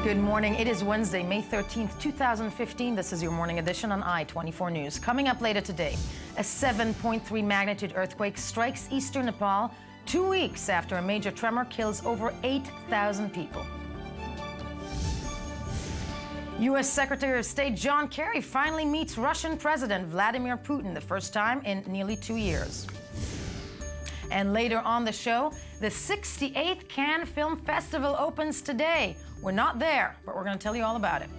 Good morning. It is Wednesday, May 13th, 2015. This is your morning edition on I-24 News. Coming up later today, a 7.3 magnitude earthquake strikes eastern Nepal 2 weeks after a major tremor kills over 8,000 people. U.S. Secretary of State John Kerry finally meets Russian President Vladimir Putin the first time in nearly 2 years. And later on the show, the 68th Cannes Film Festival opens today. We're not there, but we're going to tell you all about it.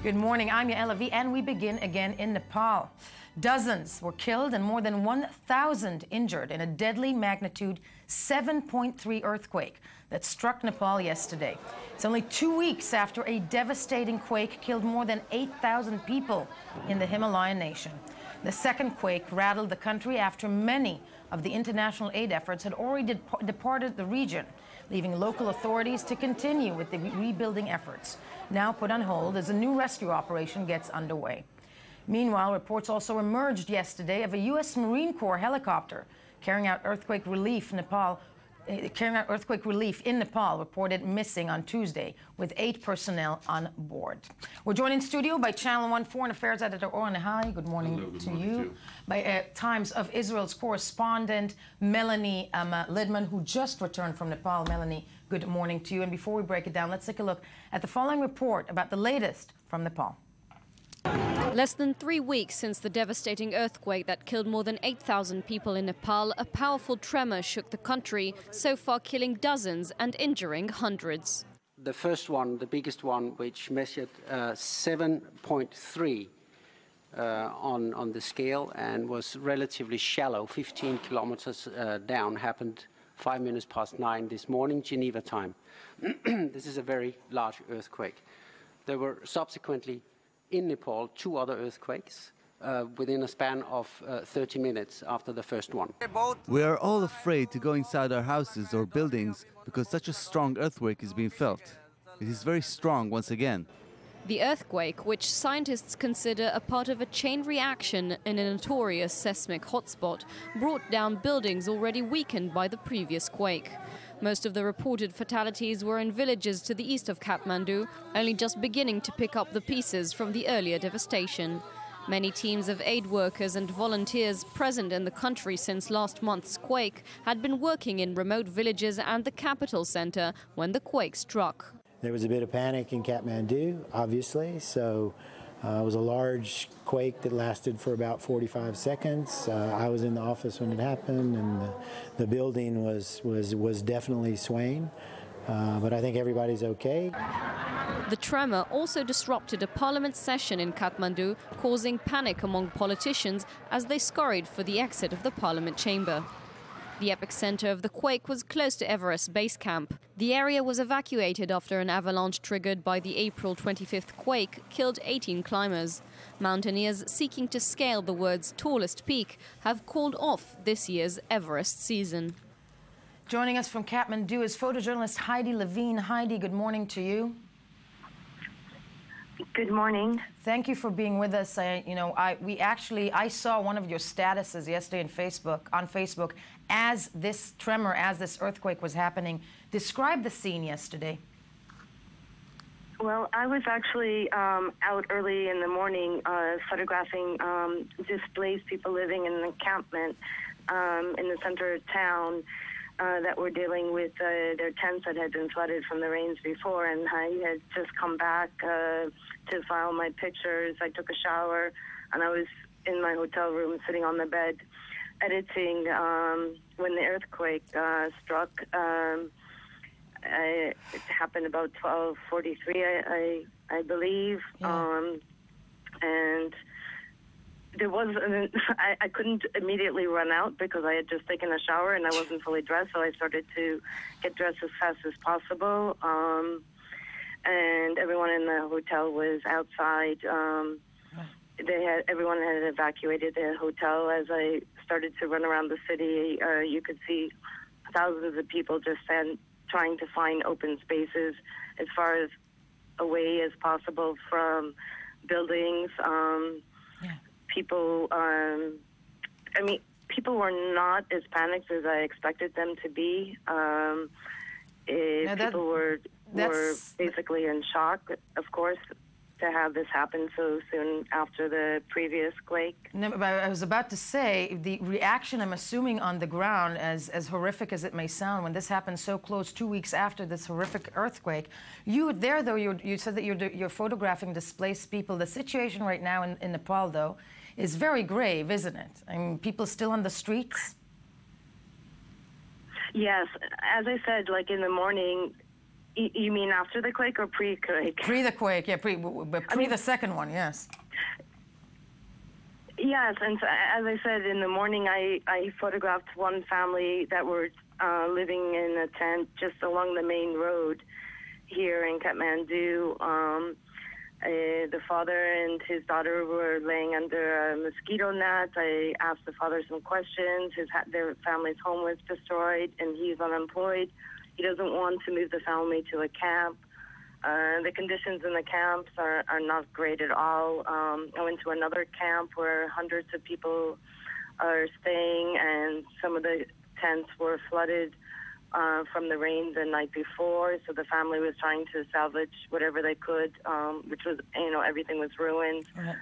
Good morning, I'm Yael Avi, and we begin again in Nepal. Dozens were killed and more than 1,000 injured in a deadly magnitude 7.3 earthquake that struck Nepal yesterday. It's only 2 weeks after a devastating quake killed more than 8,000 people in the Himalayan nation. The second quake rattled the country after many of the international aid efforts had already departed the region, leaving local authorities to continue with the rebuilding efforts, now put on hold as a new rescue operation gets underway. Meanwhile, reports also emerged yesterday of a U.S. Marine Corps helicopter carrying out earthquake relief in Nepal reported missing on Tuesday, with 8 personnel on board. We're joined in studio by Channel 1 Foreign Affairs Editor Oren Hai. Good morning. Hello, good to morning you. to you. By Times of Israel's correspondent Melanie Lidman, who just returned from Nepal. Melanie, good morning to you. And before we break it down, let's take a look at the following report about the latest from Nepal. Less than 3 weeks since the devastating earthquake that killed more than 8,000 people in Nepal, a powerful tremor shook the country, so far killing dozens and injuring hundreds. The first one, the biggest one, which measured 7.3 on the scale and was relatively shallow, 15 kilometers down, happened 5 minutes past 9 this morning, Geneva time. This is a very large earthquake. There were subsequently in Nepal 2 other earthquakes within a span of 30 minutes after the first one. We are all afraid to go inside our houses or buildings because such a strong earthquake is being felt. It is very strong once again. The earthquake, which scientists consider a part of a chain reaction in a notorious seismic hotspot, brought down buildings already weakened by the previous quake. Most of the reported fatalities were in villages to the east of Kathmandu, only just beginning to pick up the pieces from the earlier devastation. Many teams of aid workers and volunteers present in the country since last month's quake had been working in remote villages and the capital center when the quake struck. There was a bit of panic in Kathmandu, obviously, so it was a large quake that lasted for about 45 seconds. I was in the office when it happened, and the building was definitely swaying, but I think everybody's okay. The tremor also disrupted a parliament session in Kathmandu, causing panic among politicians as they scurried for the exit of the parliament chamber. The epicenter of the quake was close to Everest base camp. The area was evacuated after an avalanche triggered by the April 25th quake killed 18 climbers. Mountaineers seeking to scale the world's tallest peak have called off this year's Everest season. Joining us from Kathmandu is photojournalist Heidi Levine. Heidi, good morning to you. Good morning. Thank you for being with us. I saw one of your statuses yesterday on Facebook as this tremor, as this earthquake was happening. Describe the scene yesterday. Well, I was actually out early in the morning photographing displaced people living in an encampment in the center of town that were dealing with their tents that had been flooded from the rains before, and I had just come back to file my pictures. I took a shower, and I was in my hotel room sitting on the bed editing when the earthquake struck. It happened about 12:43, I believe, yeah. And there was I couldn't immediately run out because I had just taken a shower and I wasn't fully dressed, so I started to get dressed as fast as possible. And everyone in the hotel was outside. Everyone had evacuated the hotel. As I started to run around the city, you could see thousands of people just trying to find open spaces as far as away as possible from buildings. People, people were not as panicked as I expected them to be. People were basically in shock, of course, to have this happen so soon after the previous quake. No, but I was about to say, the reaction, I'm assuming, on the ground, as horrific as it may sound, when this happened so close, 2 weeks after this horrific earthquake, you there, though, you said that you're photographing displaced people. The situation right now in Nepal, though, is very grave, isn't it? I mean, people still on the streets? Yes. As I said, like in the morning, you mean after the quake or pre-quake? Pre the quake, yeah, pre the second one, yes. Yes, and so, as I said, in the morning I photographed one family that were living in a tent just along the main road here in Kathmandu. The father and his daughter were laying under a mosquito net. I asked the father some questions. Their family's home was destroyed, and he's unemployed. He doesn't want to move the family to a camp. The conditions in the camps are not great at all. I went to another camp where hundreds of people are staying, and some of the tents were flooded from the rain the night before. So the family was trying to salvage whatever they could, which was, everything was ruined. Right.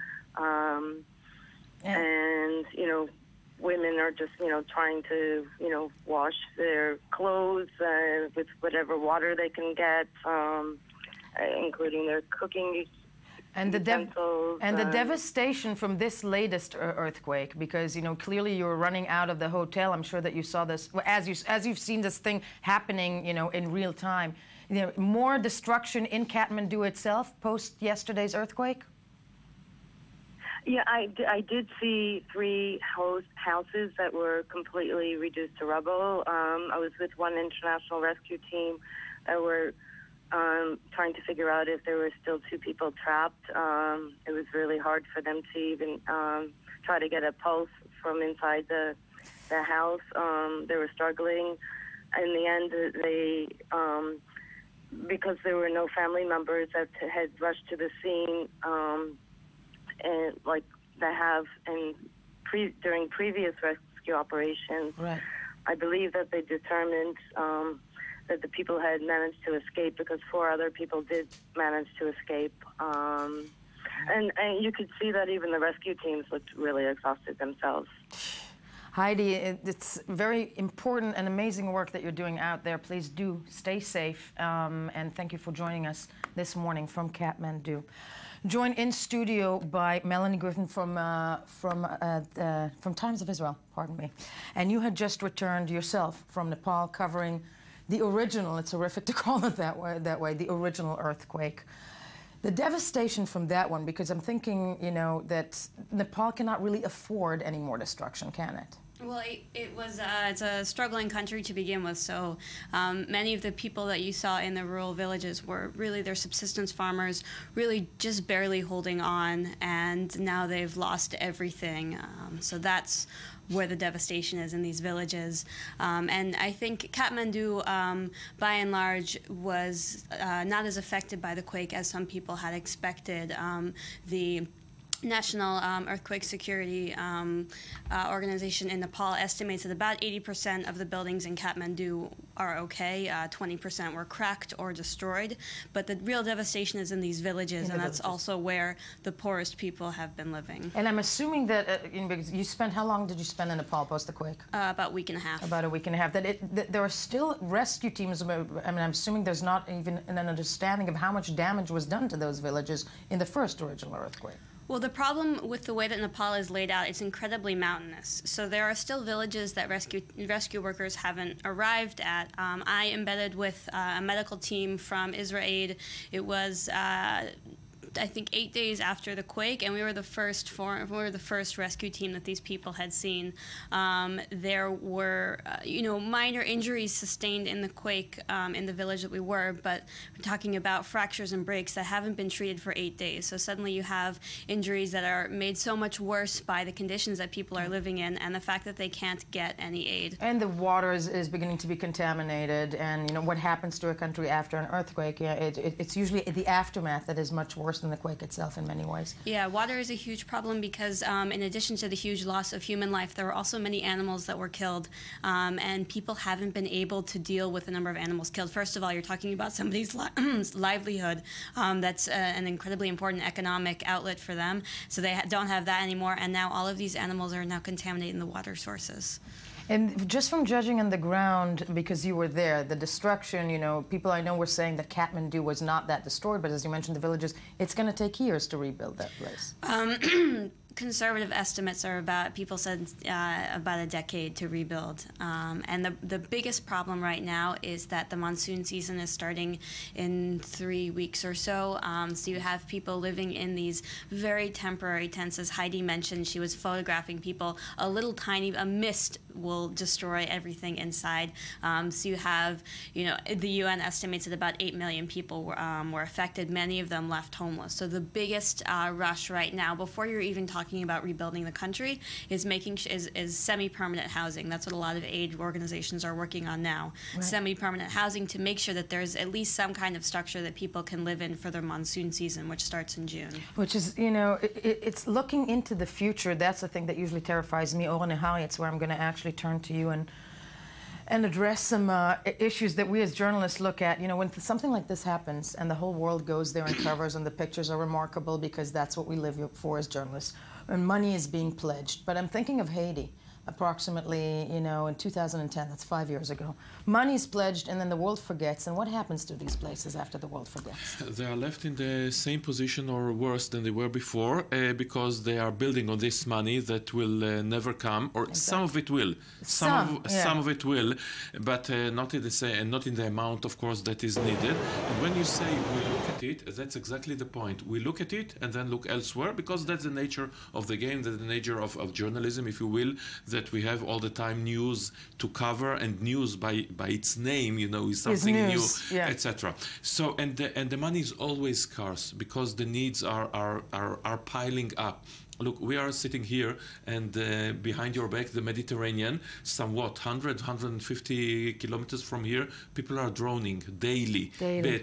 And, women are just, trying to, wash their clothes with whatever water they can get, including their cooking utensils. And the devastation from this latest earthquake, because, clearly you were running out of the hotel. I'm sure that you saw this, as you've seen this thing happening, in real time. More destruction in Kathmandu itself post yesterday's earthquake? Yeah, I did see 3 houses that were completely reduced to rubble. I was with one international rescue team that were trying to figure out if there were still 2 people trapped. It was really hard for them to even try to get a pulse from inside the house. They were struggling. In the end, they because there were no family members that had rushed to the scene, and like they have during previous rescue operations. Right. I believe that they determined that the people had managed to escape because 4 other people did manage to escape. And you could see that even the rescue teams looked really exhausted themselves. Heidi, it's very important and amazing work that you're doing out there. Please do stay safe, and thank you for joining us this morning from Kathmandu. Joined in studio by Melanie Griffin from Times of Israel, pardon me. And you had just returned yourself from Nepal covering the original, it's horrific to call it that way, the original earthquake. The devastation from that one, because I'm thinking, that Nepal cannot really afford any more destruction, can it? Well, it's a struggling country to begin with, so many of the people that you saw in the rural villages were really their subsistence farmers, really just barely holding on, and now they've lost everything. So that's where the devastation is in these villages. And I think Kathmandu, by and large, was not as affected by the quake as some people had expected. The National Earthquake Security Organization in Nepal estimates that about 80% of the buildings in Kathmandu are okay. 20% were cracked or destroyed. But the real devastation is in these villages, and that's also where the poorest people have been living. And I'm assuming that because you spent, how long did you spend in Nepal post the quake? About a week and a half. About a week and a half. That there are still rescue teams. I mean, I'm assuming there's not even an understanding of how much damage was done to those villages in the first original earthquake. Well, the problem with the way that Nepal is laid out, it's incredibly mountainous. So there are still villages that rescue workers haven't arrived at. I embedded with a medical team from Israel. It was I think 8 days after the quake, and we were the first rescue team that these people had seen. There were minor injuries sustained in the quake in the village that we were, but we're talking about fractures and breaks that haven't been treated for 8 days. So suddenly you have injuries that are made so much worse by the conditions that people are living in and the fact that they can't get any aid. And the water is beginning to be contaminated, and what happens to a country after an earthquake, it's usually the aftermath that is much worse than from the quake itself in many ways. Yeah, water is a huge problem because in addition to the huge loss of human life, there were also many animals that were killed, and people haven't been able to deal with the number of animals killed. First of all, you're talking about somebody's livelihood. That's an incredibly important economic outlet for them, so they don't have that anymore, and now all of these animals are now contaminating the water sources. And just from judging on the ground, because you were there, the destruction, you know, people I know were saying that Kathmandu was not that destroyed, but as you mentioned, the villages, it's going to take years to rebuild that place. Conservative estimates are about, people said about a decade to rebuild. And the biggest problem right now is that the monsoon season is starting in 3 weeks or so. So you have people living in these very temporary tents. As Heidi mentioned, she was photographing people. A mist will destroy everything inside. So you have, you know, the UN estimates that about 8 million people were affected. Many of them left homeless. So the biggest rush right now, before you're even talking about rebuilding the country, is semi-permanent housing. That's what a lot of aid organizations are working on now. Right. Semi-permanent housing, to make sure that there's at least some kind of structure that people can live in for their monsoon season, which starts in June. Which is, you know, it's looking into the future. That's the thing that usually terrifies me. Oren and Harry, it's where I'm going to actually turn to you and address some issues that we as journalists look at. You know, when something like this happens and the whole world goes there and covers, and the pictures are remarkable because that's what we live for as journalists, and money is being pledged. But I'm thinking of Haiti, approximately, you know, in 2010, that's 5 years ago. Money is pledged, and then the world forgets. And what happens to these places after the world forgets? They are left in the same position or worse than they were before, because they are building on this money that will never come, or exactly. Some of it will. Some of it will, but not in the amount, of course, that is needed. And when you say we look at it, that's exactly the point. We look at it and then look elsewhere, because that's the nature of the game, that's the nature of journalism, if you will, that we have all the time news to cover, and news by its name, you know, is something new, etc. So and the money is always scarce because the needs are piling up. Look, we are sitting here, and behind your back, the Mediterranean, somewhat 150 kilometers from here, people are drowning daily.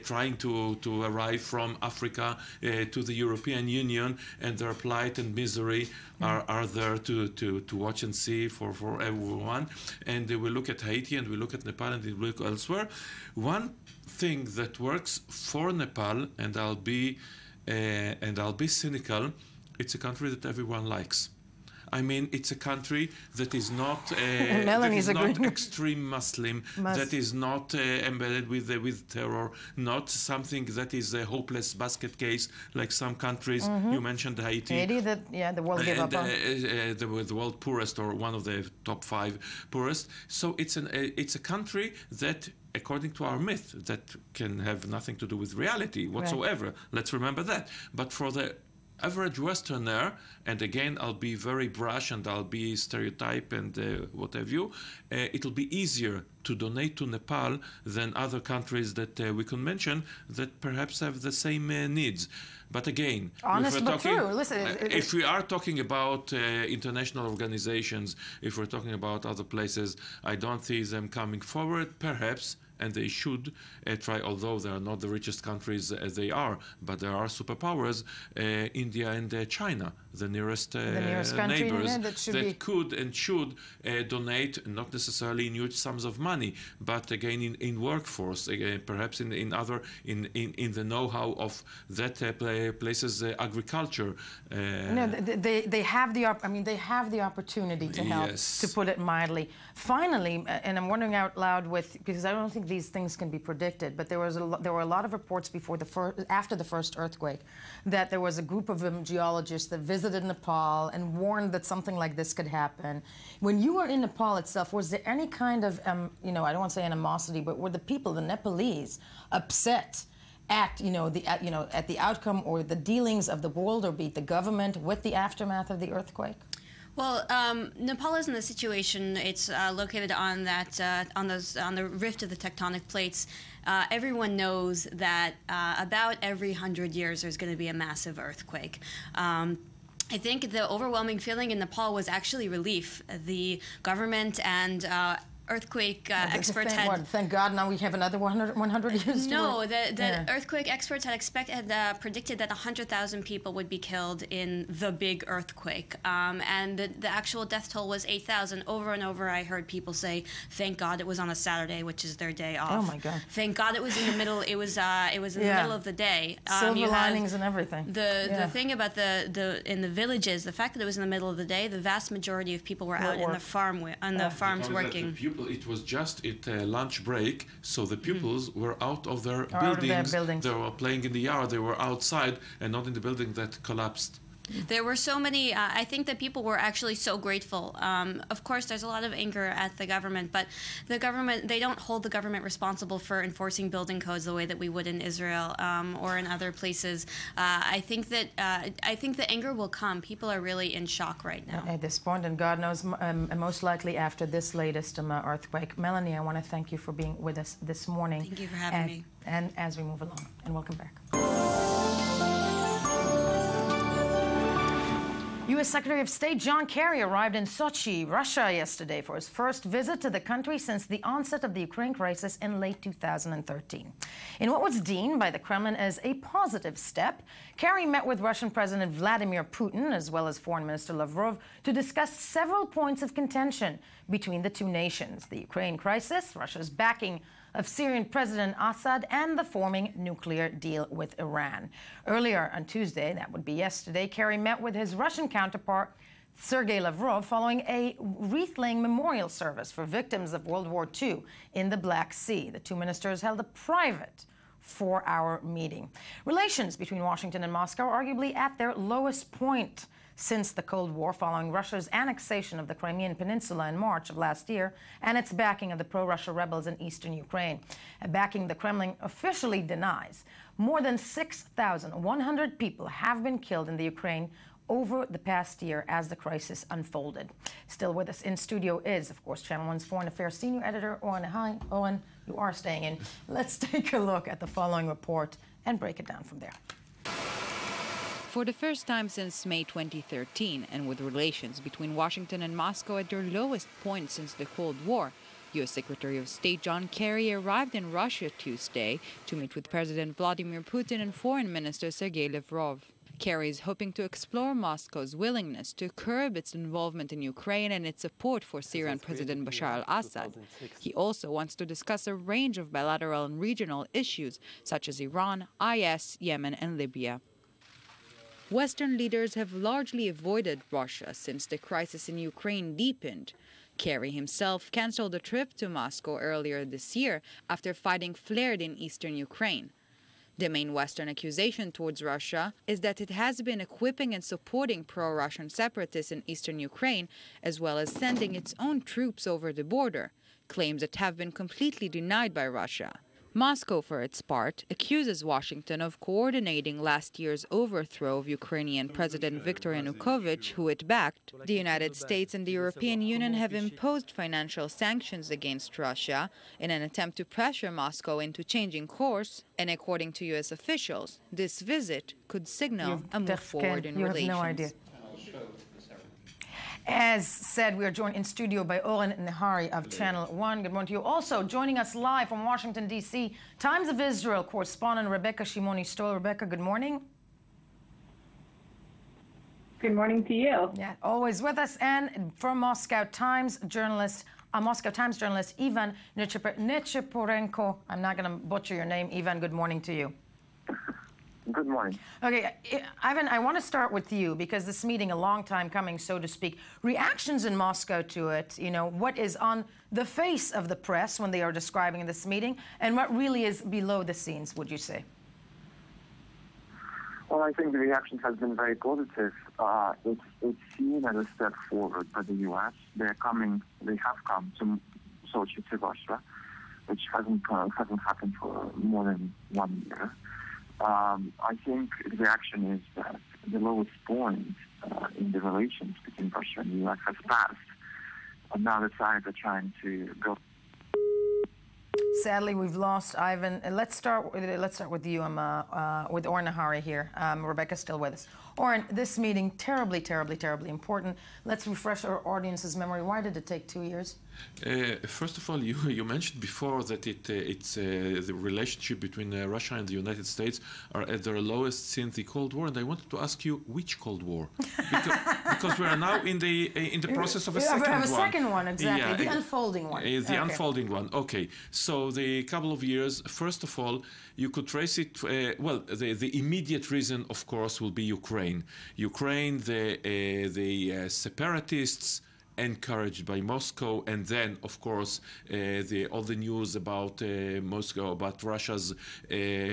Trying to arrive from Africa to the European Union, and their plight and misery are there to watch and see for everyone. And we look at Haiti, and we look at Nepal, and we look elsewhere. One thing that works for Nepal, and I'll be cynical, it's a country that everyone likes. I mean, it's a country that is not extreme Muslim, that is not embedded with terror, not something that is a hopeless basket case like some countries. You mentioned Haiti. The world gave up on. The world poorest, or one of the top 5 poorest. So it's a country that, according to our myth, that can have nothing to do with reality whatsoever. Right. Let's remember that. But for the average Westerner, and again, I'll be very brash and I'll be stereotype and what have you, it'll be easier to donate to Nepal than other countries that we can mention that perhaps have the same needs. But again, honest but true. Listen, if we are talking about international organizations, if we're talking about other places, I don't see them coming forward, perhaps, and they should try, although they are not the richest countries as they are, but there are superpowers, India and China, the nearest neighbors, that could and should donate, not necessarily in huge sums of money, but again in workforce, perhaps in the know-how of that place's agriculture. They have the opportunity to help, to put it mildly. Finally, and I'm wondering out loud, because I don't think these things can be predicted, but there were a lot of reports after the first earthquake that there was a group of geologists that visited Nepal and warned that something like this could happen. When you were in Nepal itself, was there any kind of, I don't want to say animosity, but were the people, the Nepalese, upset at the outcome or the dealings of the world, or be it the government, with the aftermath of the earthquake? Well, Nepal is in the situation. It's located on the rift of the tectonic plates. Everyone knows that about every 100 years there's going to be a massive earthquake. I think the overwhelming feeling in Nepal was actually relief. The government and earthquake experts had... Thank God now we have another 100 years No, the earthquake experts had predicted that 100,000 people would be killed in the big earthquake. And the actual death toll was 8,000. Over and over I heard people say, thank God it was on a Saturday, which is their day off. Oh my God. Thank God it was in the middle, it was in the middle of the day. Silver linings and everything. The thing about in the villages, the fact that it was in the middle of the day, the vast majority of people were out in the farms working. It was just at lunch break, so the pupils were out of their buildings. They were playing in the yard. They were outside and not in the building that collapsed. There were so many, I think that people were actually so grateful. Of course, there's a lot of anger at the government, but the government, they don't hold the government responsible for enforcing building codes the way that we would in Israel or in other places. I think the anger will come. People are really in shock right now. At this point, and God knows, most likely after this latest earthquake. Melanie, I want to thank you for being with us this morning. Thank you for having me. And as we move along, and welcome back. U.S. Secretary of State John Kerry arrived in Sochi, Russia, yesterday for his first visit to the country since the onset of the Ukraine crisis in late 2013. In what was deemed by the Kremlin as a positive step, Kerry met with Russian President Vladimir Putin, as well as Foreign Minister Lavrov, to discuss several points of contention between the two nations: the Ukraine crisis, Russia's backing of Syrian President Assad, and the forming nuclear deal with Iran. Earlier on Tuesday, that would be yesterday, Kerry met with his Russian counterpart, Sergei Lavrov, following a wreath-laying memorial service for victims of World War II in the Black Sea. The two ministers held a private 4-hour meeting. Relations between Washington and Moscow are arguably at their lowest point since the Cold War, following Russia's annexation of the Crimean Peninsula in March of last year and its backing of the pro-Russia rebels in eastern Ukraine. A backing the Kremlin officially denies. More than 6,100 people have been killed in the Ukraine over the past year as the crisis unfolded. Still with us in studio is, of course, Channel 1's Foreign Affairs Senior Editor, Owen. Hi, Owen, you are staying in. Let's take a look at the following report and break it down from there. For the first time since May 2013, and with relations between Washington and Moscow at their lowest point since the Cold War, U.S. Secretary of State John Kerry arrived in Russia Tuesday to meet with President Vladimir Putin and Foreign Minister Sergei Lavrov. Kerry is hoping to explore Moscow's willingness to curb its involvement in Ukraine and its support for Syrian President Bashar al-Assad. He also wants to discuss a range of bilateral and regional issues such as Iran, IS, Yemen, and Libya. Western leaders have largely avoided Russia since the crisis in Ukraine deepened. Kerry himself canceled a trip to Moscow earlier this year after fighting flared in eastern Ukraine. The main Western accusation towards Russia is that it has been equipping and supporting pro-Russian separatists in eastern Ukraine, as well as sending its own troops over the border, claims that have been completely denied by Russia. Moscow, for its part, accuses Washington of coordinating last year's overthrow of Ukrainian President Viktor Yanukovych, who it backed. The United States and the European Union have imposed financial sanctions against Russia in an attempt to pressure Moscow into changing course, and according to U.S. officials, this visit could signal a move forward in relations. You have no idea. As said, we are joined in studio by Oren Nehari of Channel 1. Good morning to you. Also joining us live from Washington, D.C., Times of Israel correspondent Rebecca Shimoni-Stoll. Rebecca, good morning. Good morning to you. Yeah, always with us. And from Moscow Times journalist, Ivan Nechepurenko. I'm not going to butcher your name. Ivan, good morning to you. Good morning. Okay, Ivan, I want to start with you because this meeting, a long time coming, so to speak. Reactions in Moscow to it, you know, what is on the face of the press when they are describing this meeting, and what really is below the scenes, would you say? Well, I think the reaction has been very positive. It's seen as a step forward by the U.S. They have come to Sochi, to Russia, which hasn't happened for more than 1 year. I think the reaction is that the lowest point in the relations between Russia and the U.S. has passed, and now the sides are trying to go. Sadly, we've lost Ivan. Let's start with you, with Oren Nehari here. Rebecca's still with us. Oren, this meeting, terribly, terribly, terribly important. Let's refresh our audience's memory. Why did it take 2 years? First of all, you mentioned before that it's the relationship between Russia and the United States are at their lowest since the Cold War, and I wanted to ask you which Cold War, because we are now in the process of a second one. A second one, exactly. Yeah, the unfolding one. The unfolding one. Okay. So the couple of years. First of all, you could trace it. Well, the immediate reason, of course, will be Ukraine. Ukraine, the separatists, encouraged by Moscow, and then, of course, all the news about Moscow, about Russia's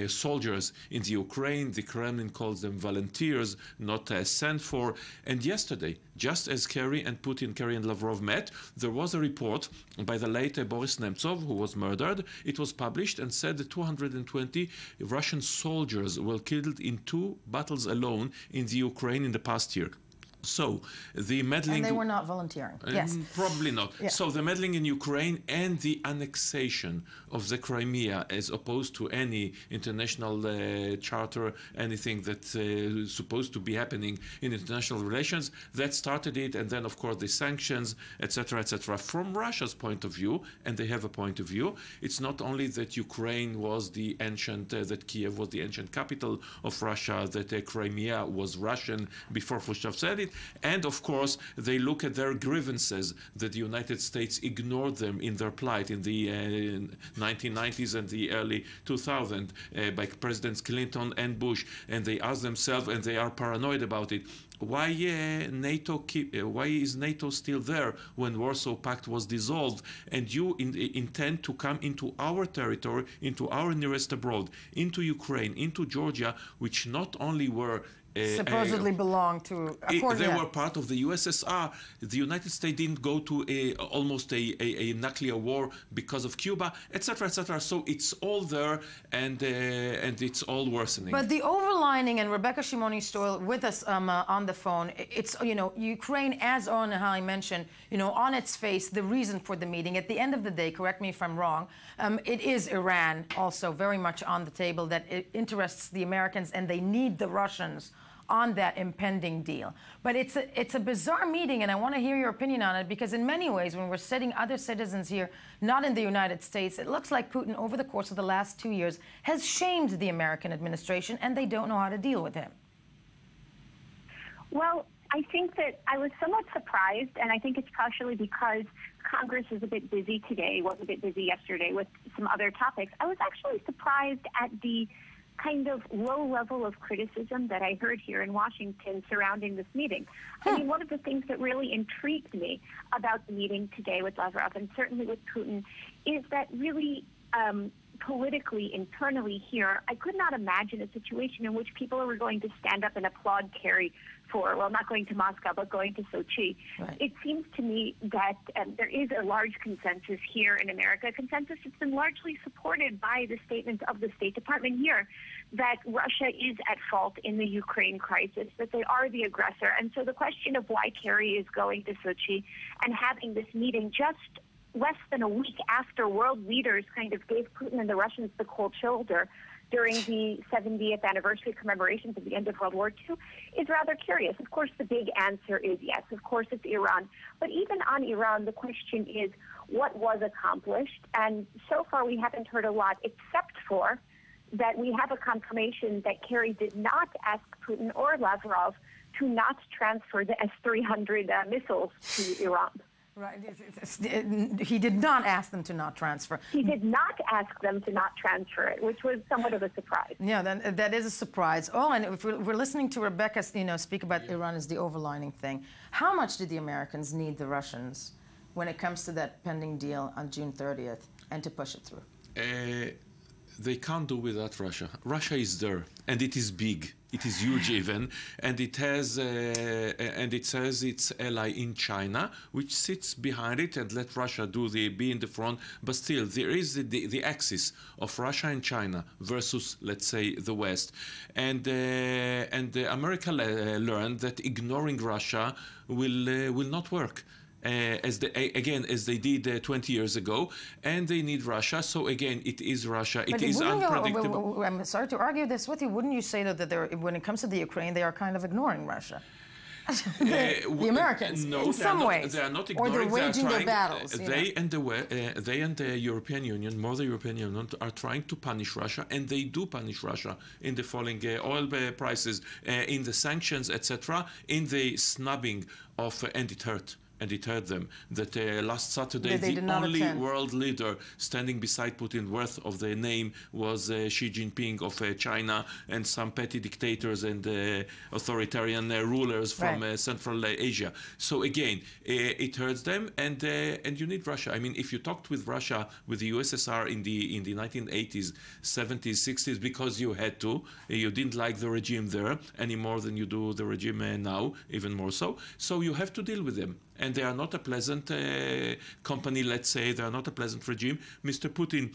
soldiers in the Ukraine. The Kremlin calls them volunteers, not sent for. And yesterday, just as Kerry and Lavrov met, there was a report by the late Boris Nemtsov, who was murdered. It was published and said that 220 Russian soldiers were killed in 2 battles alone in the Ukraine in the past year. So the meddling... And they were not volunteering. Yes. Probably not. Yeah. So the meddling in Ukraine and the annexation of the Crimea, as opposed to any international charter, anything that's supposed to be happening in international relations, that started it. And then, of course, the sanctions, etc., etc. From Russia's point of view, and they have a point of view, it's not only that Ukraine was the ancient, that Kiev was the ancient capital of Russia, that Crimea was Russian before Khrushchev said it. And, of course, they look at their grievances that the United States ignored them in their plight in the 1990s and the early 2000s by Presidents Clinton and Bush. And they ask themselves, and they are paranoid about it, why is NATO still there when Warsaw Pact was dissolved, and you intend to come into our territory, into our nearest abroad, into Ukraine, into Georgia, which not only were supposedly belonged to... They were part of the USSR. The United States didn't go to almost a nuclear war because of Cuba, etc., etc. So it's all there, and it's all worsening. But the overlining, and Rebecca Shimoni is still with us on the phone, it's, Ukraine, as Oren Nahai mentioned, on its face, the reason for the meeting. At the end of the day, correct me if I'm wrong, it is Iran also very much on the table that it interests the Americans, and they need the Russians on that impending deal. But it's a bizarre meeting, and I want to hear your opinion on it, because in many ways, when we're sitting other citizens here, not in the United States, it looks like Putin, over the course of the last 2 years, has shamed the American administration, and they don't know how to deal with him. Well, I think that I was somewhat surprised, and I think it's partially because Congress is a bit busy today, was a bit busy yesterday with some other topics. I was actually surprised at the kind of low level of criticism that I heard here in Washington surrounding this meeting. I mean, one of the things that really intrigued me about the meeting today with Lavrov, and certainly with Putin, is that really politically, internally here, I could not imagine a situation in which people were going to stand up and applaud Kerry for, well, not going to Moscow, but going to Sochi. Right. It seems to me that there is a large consensus here in America, a consensus that's been largely supported by the statements of the State Department here, that Russia is at fault in the Ukraine crisis, that they are the aggressor. And so the question of why Kerry is going to Sochi and having this meeting just less than a week after world leaders kind of gave Putin and the Russians the cold shoulder during the 70th anniversary commemorations of the end of World War II is rather curious. Of course, the big answer is yes. Of course, it's Iran. But even on Iran, the question is what was accomplished. And so far, we haven't heard a lot, except for that we have a confirmation that Kerry did not ask Putin or Lavrov to not transfer the S-300 missiles to Iran. Right. He did not ask them to not transfer. He did not ask them to not transfer it, which was somewhat of a surprise. Yeah, that is a surprise. Oh, and if we're listening to Rebecca, speak about Iran as the overlining thing, how much did the Americans need the Russians when it comes to that pending deal on June 30th and to push it through? They can't do without Russia. Russia is there, and it is big. It is huge even, and it has its ally in China, which sits behind it and let Russia be in the front. But still, there is the axis of Russia and China versus, let's say, the West, and America learned that ignoring Russia will not work. as they did 20 years ago, and they need Russia. So again, it is Russia. It is unpredictable. I'm sorry to argue this with you. Wouldn't you say that when it comes to the Ukraine, they are kind of ignoring Russia? the Americans, no, in some ways, they are not ignoring. Or they're waging their battles. They and the European Union, more the European Union, are trying to punish Russia, and they do punish Russia in the falling oil prices, in the sanctions, etc., in the snubbing of, and it hurt. And it hurt them that last Saturday the only world leader standing beside Putin worth of the name was Xi Jinping of China, and some petty dictators and authoritarian rulers from Central Asia. So again, it hurts them, and you need Russia. I mean, if you talked with Russia, with the USSR in the 1980s, 70s, 60s, because you had to, you didn't like the regime there any more than you do the regime now, even more so. So you have to deal with them. And they are not a pleasant company, let's say. They are not a pleasant regime. Mr. Putin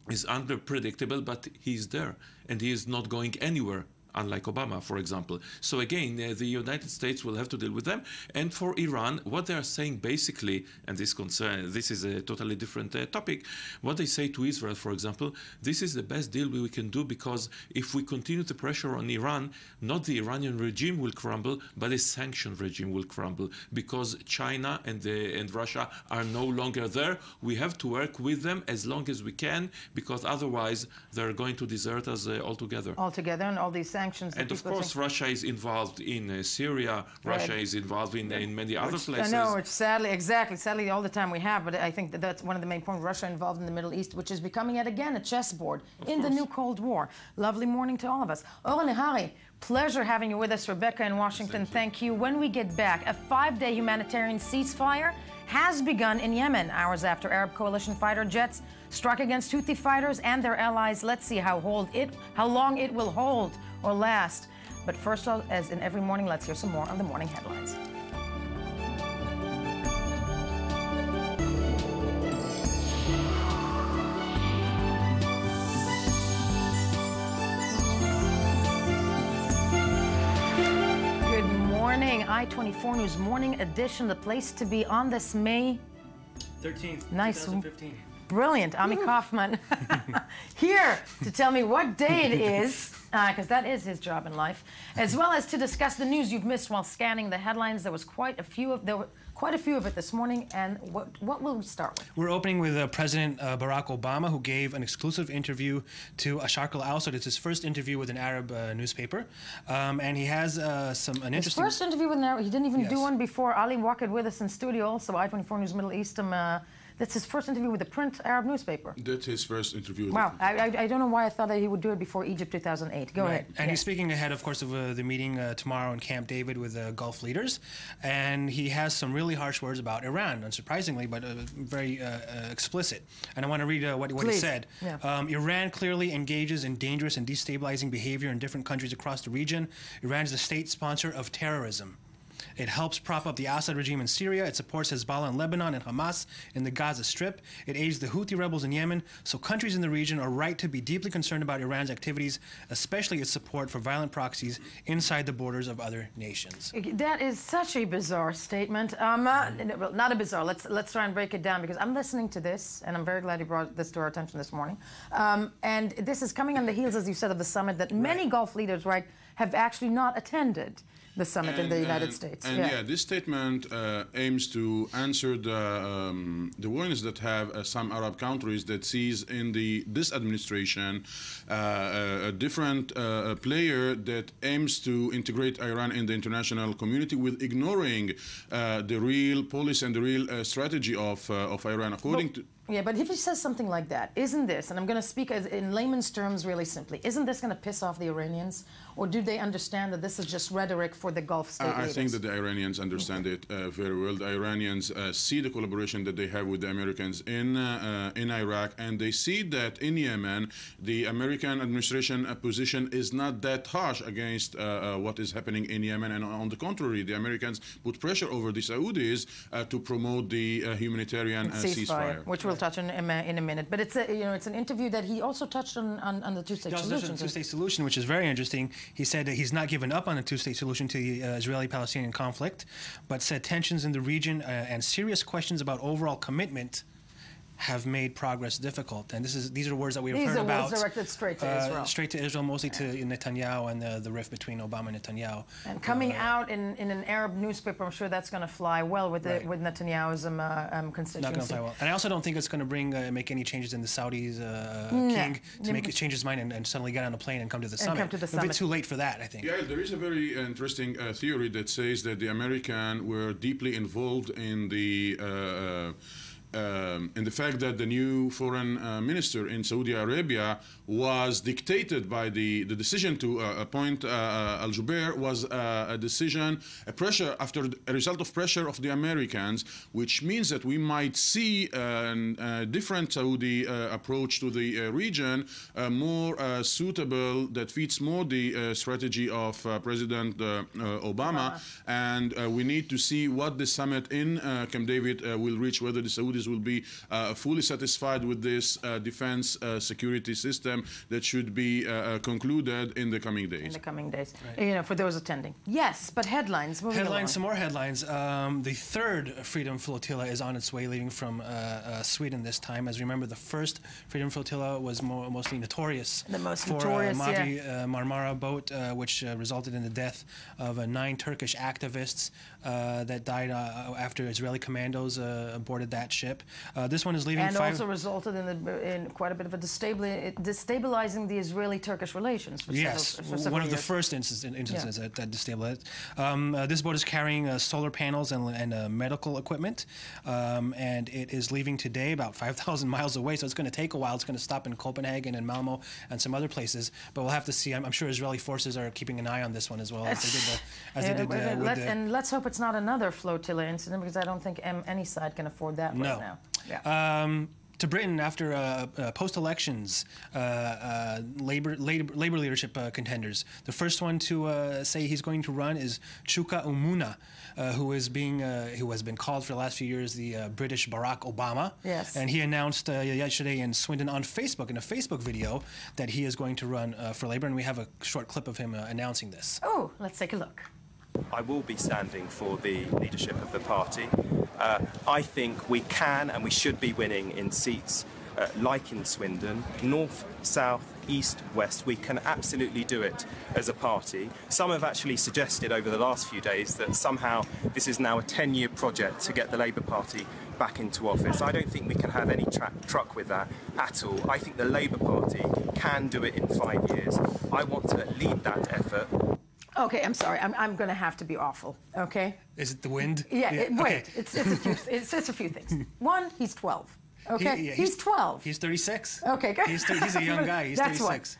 is unpredictable, but he's there, and he is not going anywhere, unlike Obama, for example. So again, the United States will have to deal with them. And for Iran, what they are saying basically, and this is a totally different topic, what they say to Israel, for example, this is the best deal we can do, because if we continue the pressure on Iran, not the Iranian regime will crumble, but a sanctioned regime will crumble, because China and Russia are no longer there. We have to work with them as long as we can, because otherwise they're going to desert us altogether. Altogether, and all these sanctions. And of course, Russia is involved in Syria. Russia is involved in many other places. I know, it's sadly, all the time we have, but I think that's one of the main points. Russia involved in the Middle East, which is becoming yet again a chessboard in the new Cold War. Lovely morning to all of us. Orly Hari, pleasure having you with us. Rebecca in Washington, thank you. When we get back, a 5-day humanitarian ceasefire has begun in Yemen, hours after Arab coalition fighter jets struck against Houthi fighters and their allies. Let's see how long it will hold or last. But first, as in every morning, let's hear some more of the morning headlines. Good morning. I-24 News Morning Edition, the place to be on this May 13th, nice. 2015. Brilliant. Ami Kaufman here to tell me what day it is, because that is his job in life, as well as to discuss the news you've missed while scanning the headlines. There was quite a few of it this morning, and what will we start with? We're opening with President Barack Obama, who gave an exclusive interview to Asharq al-Awsat. It's his first interview with an Arab newspaper, and he has an interesting... His first interview with an Arab, he didn't even do one before. Ali Waked with us in studio also, I-24 News Middle East. That's his first interview with a print Arab newspaper. That's his first interview. Wow, I don't know why I thought that he would do it before Egypt 2008. Go ahead. And he's speaking ahead, of course, of the meeting tomorrow in Camp David with Gulf leaders. And he has some really harsh words about Iran, unsurprisingly, but very explicit. And I want to read what he said. Yeah. Iran clearly engages in dangerous and destabilizing behavior in different countries across the region. Iran is the state sponsor of terrorism. It helps prop up the Assad regime in Syria. It supports Hezbollah in Lebanon and Hamas in the Gaza Strip. It aids the Houthi rebels in Yemen. So countries in the region are right to be deeply concerned about Iran's activities, especially its support for violent proxies inside the borders of other nations. That is such a bizarre statement. Not a bizarre. Let's try and break it down, because I'm listening to this, and I'm very glad you brought this to our attention this morning. And this is coming on the heels, as you said, of the summit that many Gulf leaders, have actually not attended. The summit in the United States. And this statement aims to answer the warnings that have some Arab countries that sees in this administration a different player that aims to integrate Iran in the international community with ignoring the real policy and the real strategy of Iran. According to... Yeah, but if he says something like that, isn't this, and I'm going to speak in layman's terms really simply, isn't this going to piss off the Iranians? Or do they understand that this is just rhetoric for the Gulf state leaders? I think that the Iranians understand it very well. The Iranians see the collaboration that they have with the Americans in Iraq, and they see that in Yemen, the American administration position is not that harsh against what is happening in Yemen. And on the contrary, the Americans put pressure over the Saudis to promote the humanitarian ceasefire. Which we'll touch on in a minute. But it's it's an interview that he also touched on the two-state solution. Two-state solution, which is very interesting. He said that he's not given up on the two-state solution to the Israeli-Palestinian conflict, but said tensions in the region and serious questions about overall commitment have made progress difficult. And these are words that we have heard about. These are words directed straight to Israel. Straight to Israel, mostly to Netanyahu and the rift between Obama and Netanyahu. And coming out in an Arab newspaper, I'm sure that's going to fly well with with Netanyahu's constituency. Not going to fly well. And I also don't think it's going to make any changes in the Saudis' king to change his mind and suddenly get on a plane and come to the summit. A bit too late for that, I think. Yeah, there is a very interesting theory that says that the Americans were deeply involved in the fact that the new foreign minister in Saudi Arabia was dictated by the decision to appoint Al-Jubeir was a pressure after a result of pressure of the Americans, which means that we might see a different Saudi approach to the region, more suitable, that fits more the strategy of President Obama. And we need to see what the summit in Camp David will reach, whether the Saudis will be fully satisfied with this defense security system that should be concluded in the coming days. Right. For those attending. Yes, but headlines. Some more headlines. The third Freedom Flotilla is on its way, leaving from Sweden this time. As you remember, the first Freedom Flotilla was mostly notorious for Mavi Marmara boat, which resulted in the death of 9 Turkish activists that died after Israeli commandos boarded that ship. This one is leaving. And also resulted in quite a bit of a destabilizing the Israeli-Turkish relations. For several one of the years. First instances that destabilized. This boat is carrying solar panels and medical equipment, and it is leaving today about 5,000 miles away. So it's going to take a while. It's going to stop in Copenhagen and Malmo and some other places. But we'll have to see. I'm sure Israeli forces are keeping an eye on this one as well, as they did and let's hope it's not another flotilla incident, because I don't think any side can afford that right now. Yeah. To Britain, after post-elections, labor leadership contenders. The first one to say he's going to run is Chuka Umunna, who has been called for the last few years the British Barack Obama. Yes. And he announced yesterday in Swindon on Facebook, in a Facebook video, that he is going to run for Labour. And we have a short clip of him announcing this. Oh, let's take a look. I will be standing for the leadership of the party. I think we can and we should be winning in seats like in Swindon, north, south, east, west. We can absolutely do it as a party. Some have actually suggested over the last few days that somehow this is now a 10-year project to get the Labour Party back into office. I don't think we can have any truck with that at all. I think the Labour Party can do it in 5 years. I want to lead that effort. Okay, I'm sorry. I'm going to have to be awful. Okay. Is it the wind? Yeah. Wait. It's a few things. One, he's 12. Okay. He's 12. He's 36. Okay. Good. He's a young guy. He's 36.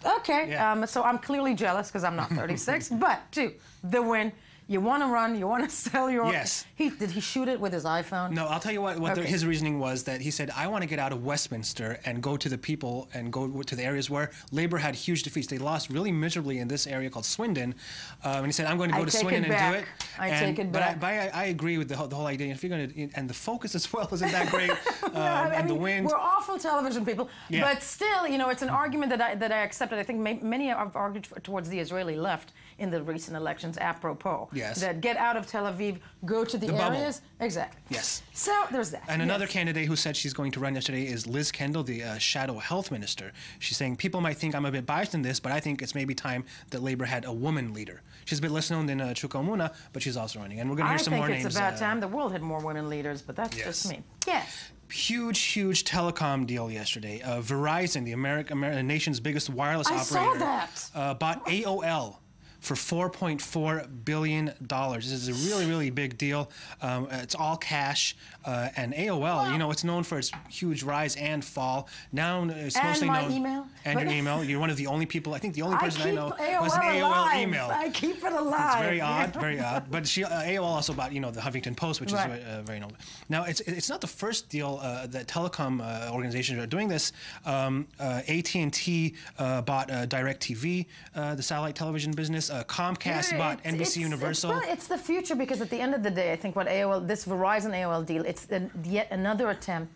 Okay. Yeah. So I'm clearly jealous because I'm not 36. But 2, the win. You want to run, you want to sell your... Yes. Did he shoot it with his iPhone? No, I'll tell you what his reasoning was, that he said, I want to get out of Westminster and go to the people and go to the areas where Labour had huge defeats. They lost really miserably in this area called Swindon. And he said, I'm going to go to Swindon and do it. I take it back. But I agree with the whole idea. If you're going to... And the focus as well isn't that great. And the wind... We're awful television people. Yeah. But still, it's an argument that I accepted. I think many have argued towards the Israeli left in the recent elections, apropos. Yes. That get out of Tel Aviv, go to the areas. Bubble. Exactly. Yes. So there's that. And another candidate who said she's going to run yesterday is Liz Kendall, the shadow health minister. She's saying, people might think I'm a bit biased in this, but I think it's maybe time that Labour had a woman leader. She's a bit less known than Chuka Umunna, but she's also running. And we're going to hear some more names. I think it's about time the world had more women leaders, but that's just me. Yes. Huge telecom deal yesterday. Verizon, the nation's biggest wireless operator, bought AOL for $4.4 billion. This is a really big deal. It's all cash. And AOL, it's known for its huge rise and fall. Now it's mostly known. Email. And your email. You're one of the only people, I think the only person I know AOL was an AOL email. I keep it alive. It's very odd, very odd. But AOL also bought, the Huffington Post, which is very known. Now, it's not the first deal that telecom organizations are doing this. AT&T bought DirecTV, the satellite television business. Comcast bought NBC Universal. It's the future, because at the end of the day, I think what this Verizon AOL deal, it's yet another attempt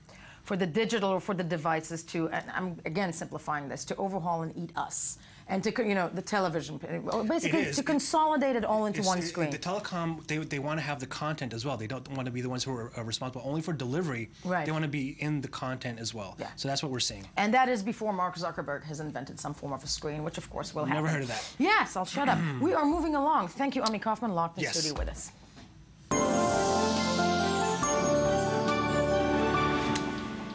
for the digital or for the devices to, and I'm again simplifying this, to overhaul and eat us. And to, the television, basically to consolidate it all into one screen. The telecom, they want to have the content as well. They don't want to be the ones who are responsible only for delivery. Right. They want to be in the content as well. Yeah. So that's what we're seeing. And that is before Mark Zuckerberg has invented some form of a screen, which of course will happen. Never heard of that. Yes, I'll shut up. We are moving along. Thank you, Ami Kaufman, locked in studio with us.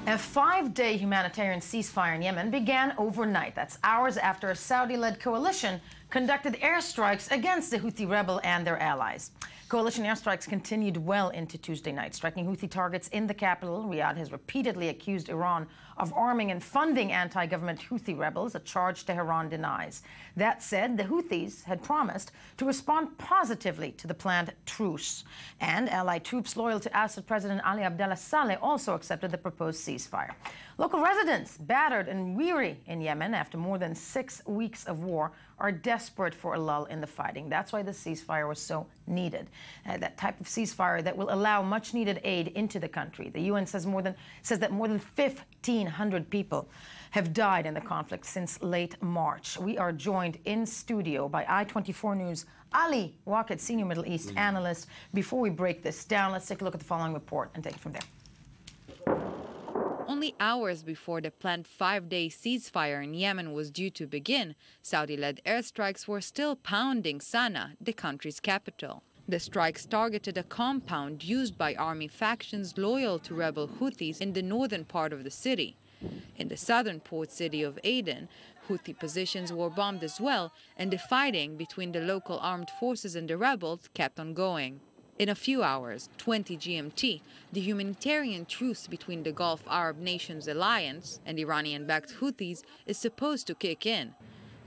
A 5-day humanitarian ceasefire in Yemen began overnight. That's hours after a Saudi-led coalition conducted airstrikes against the Houthi rebel and their allies. Coalition airstrikes continued well into Tuesday night, striking Houthi targets in the capital. Riyadh has repeatedly accused Iran of arming and funding anti-government Houthi rebels, a charge Tehran denies. That said, the Houthis had promised to respond positively to the planned truce. And allied troops loyal to Assad President Ali Abdullah Saleh also accepted the proposed ceasefire. Local residents, battered and weary in Yemen after more than 6 weeks of war, are desperate for a lull in the fighting. That's why the ceasefire was so needed. That type of ceasefire that will allow much-needed aid into the country. The UN says that more than 1,500 people have died in the conflict since late March. We are joined in studio by I-24 News' Ali Waqid, senior Middle East analyst. Before we break this down, let's take a look at the following report and take it from there. Only hours before the planned 5-day ceasefire in Yemen was due to begin, Saudi-led airstrikes were still pounding Sana'a, the country's capital. The strikes targeted a compound used by army factions loyal to rebel Houthis in the northern part of the city. In the southern port city of Aden, Houthi positions were bombed as well, and the fighting between the local armed forces and the rebels kept on going. In a few hours, 20 GMT, the humanitarian truce between the Gulf Arab Nations Alliance and Iranian-backed Houthis is supposed to kick in.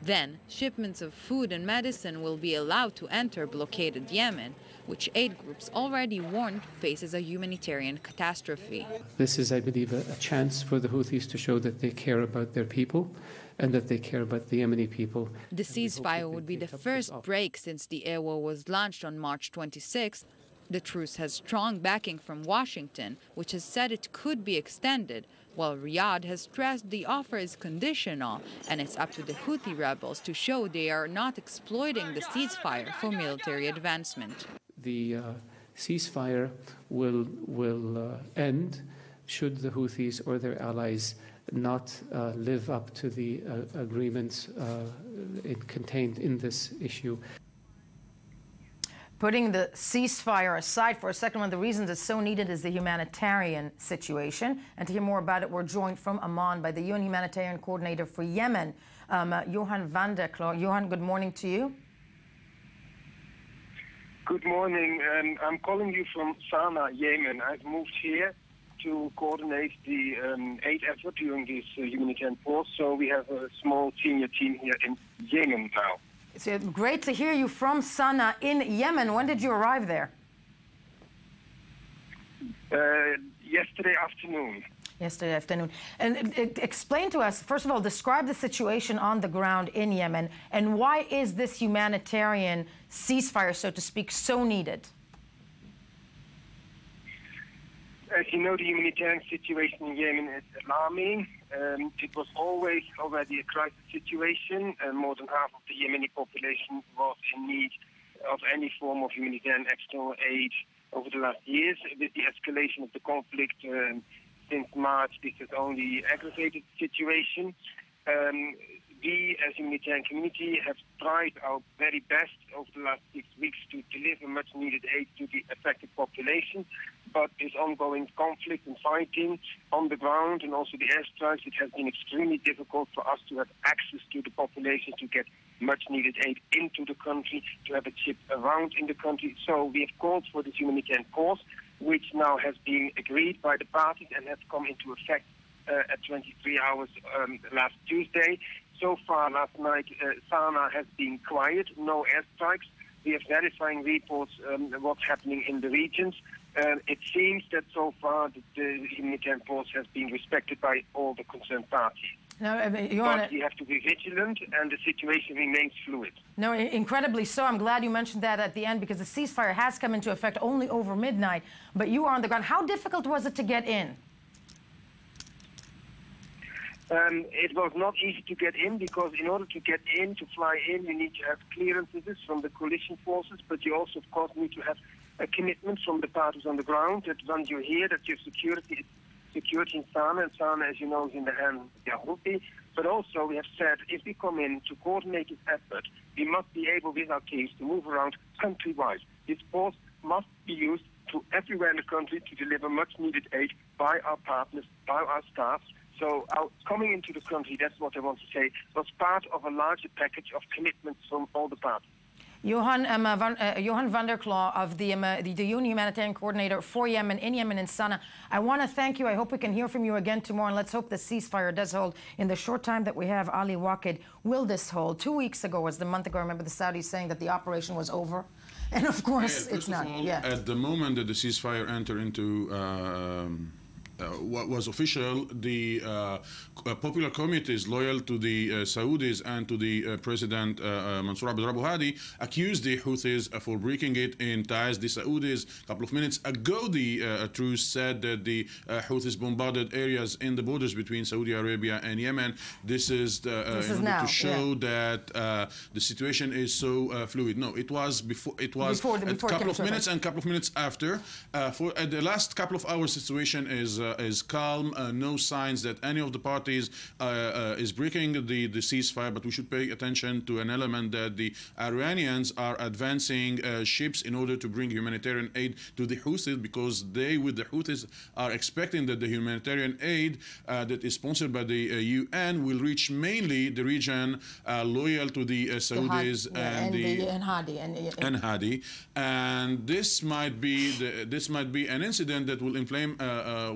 Then, shipments of food and medicine will be allowed to enter blockaded Yemen, which aid groups already warned faces a humanitarian catastrophe. This is, I believe, a chance for the Houthis to show that they care about their people and that they care about the Yemeni people. The ceasefire would be the first break since the air war was launched on March 26th. The truce has strong backing from Washington, which has said it could be extended, while Riyadh has stressed the offer is conditional, and it's up to the Houthi rebels to show they are not exploiting the ceasefire for military advancement. The ceasefire will end should the Houthis or their allies not live up to the agreements contained in this issue. Putting the ceasefire aside for a second, one of the reasons it's so needed is the humanitarian situation. And to hear more about it, we're joined from Amman by the UN Humanitarian Coordinator for Yemen, Johan van der Kloor. Johan, good morning to you. Good morning. I'm calling you from Sana'a, Yemen. I've moved here to coordinate the aid effort during this humanitarian pause. So we have a small senior team here in Yemen now. It's great to hear you from Sana'a in Yemen. When did you arrive there? Yesterday afternoon. Yesterday afternoon. And explain to us, first of all, describe the situation on the ground in Yemen, and why is this humanitarian ceasefire, so to speak, so needed? As you know, the humanitarian situation in Yemen is alarming. It was always already a crisis situation. More than half of the Yemeni population was in need of any form of humanitarian external aid over the last years. With the escalation of the conflict since March, this has only aggravated the situation. We, as a humanitarian community, have tried our very best over the last 6 weeks to deliver much-needed aid to the affected population. But this ongoing conflict and fighting on the ground and also the airstrikes, it has been extremely difficult for us to have access to the population, to get much-needed aid into the country, to have it shipped around in the country. So we have called for this humanitarian pause, which now has been agreed by the parties and has come into effect at 23 hours last Tuesday. So far, last night, Sana'a has been quiet, no airstrikes. We have verifying reports what's happening in the regions. It seems that so far the humanitarian pause has been respected by all the concerned parties. No, but we have to be vigilant, and the situation remains fluid. No, incredibly so. I'm glad you mentioned that at the end, because the ceasefire has come into effect only over midnight, but you are on the ground. How difficult was it to get in? It was not easy to get in because in order to get in, to fly in, you need to have clearances from the coalition forces, but you also, of course, need to have a commitment from the parties on the ground that once you're here, that your security in Sana'a, and Sana'a, as you know, is in the hands of the Houthi. But also, we have said, if we come in to coordinate this effort, we must be able, with our teams, to move around countrywide. This force must be used to everywhere in the country to deliver much-needed aid by our partners, by our staff. So our coming into the country, that's what I want to say, was part of a larger package of commitments from all the parties. Johan van der Klaw of the UN Humanitarian Coordinator for Yemen, in Yemen, in Sana'a. I want to thank you. I hope we can hear from you again tomorrow, and let's hope the ceasefire does hold. In the short time that we have, Ali Waqid, will this hold? 2 weeks ago, was the month ago, I remember the Saudis saying that the operation was over. And of course, it's not. At the moment that the ceasefire entered into what was official, the popular committees loyal to the Saudis and to the President Mansour Abu Hadi accused the Houthis for breaking it in ties. The Saudis, a couple of minutes ago, the truce said that the Houthis bombarded areas in the borders between Saudi Arabia and Yemen. This is to show that the situation is so fluid. No, it was before. It was a couple of minutes and a couple of minutes after. For the last couple of hours, situation is calm. No signs that any of the parties is breaking the ceasefire, but we should pay attention to an element that the Iranians are advancing ships in order to bring humanitarian aid to the Houthis, because they, with the Houthis, are expecting that the humanitarian aid that is sponsored by the UN will reach mainly the region loyal to the Saudis and Hadi. And this might be an incident that will inflame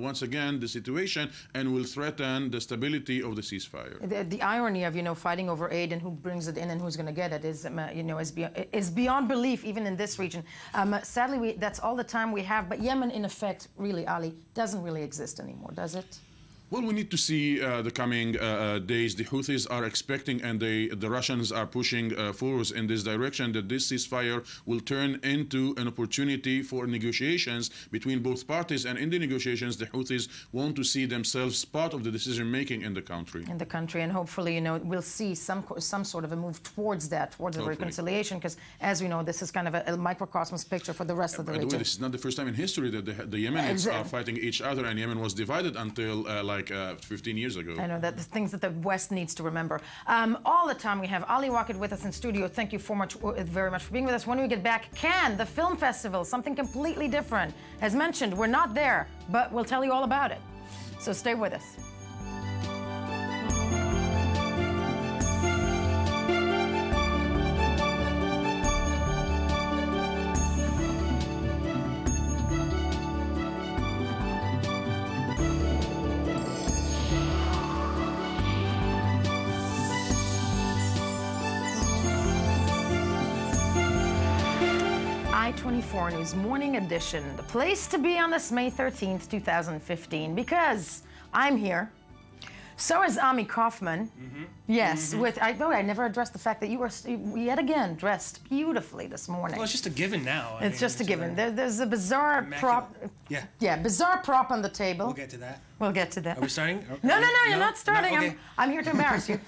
once again the situation and will threaten the stability of the ceasefire. The irony of fighting over aid and who brings it in and who's going to get it is is beyond belief, even in this region. Sadly, that's all the time we have. But Yemen, in effect, really, Ali, doesn't really exist anymore, does it? Well, we need to see the coming days. The Houthis are expecting, and the Russians are pushing forwards in this direction, that this ceasefire will turn into an opportunity for negotiations between both parties. And in the negotiations, the Houthis want to see themselves part of the decision-making in the country. And hopefully, we'll see some sort of a move towards that, towards a reconciliation, because, as we know, this is kind of a microcosmos picture for the rest of the region. By the way, this is not the first time in history that the Yemenis are fighting each other, and Yemen was divided until 15 years ago. I know that the things that the West needs to remember. All the time we have Ali Waqid with us in studio. Thank you very much for being with us. When we get back, Cannes, the film festival, something completely different. As mentioned, we're not there, but we'll tell you all about it. So stay with us. I-24 News Morning Edition, the place to be on this May 13th, 2015, because I'm here. So is Ami Kaufman. Yes, I never addressed the fact that you were yet again dressed beautifully this morning. Well, it's just a given now. It's just a given. There's a bizarre prop. Yeah, bizarre prop on the table. We'll get to that. We'll get to that. Are we starting? No, you're not starting. No, okay. I'm here to embarrass you.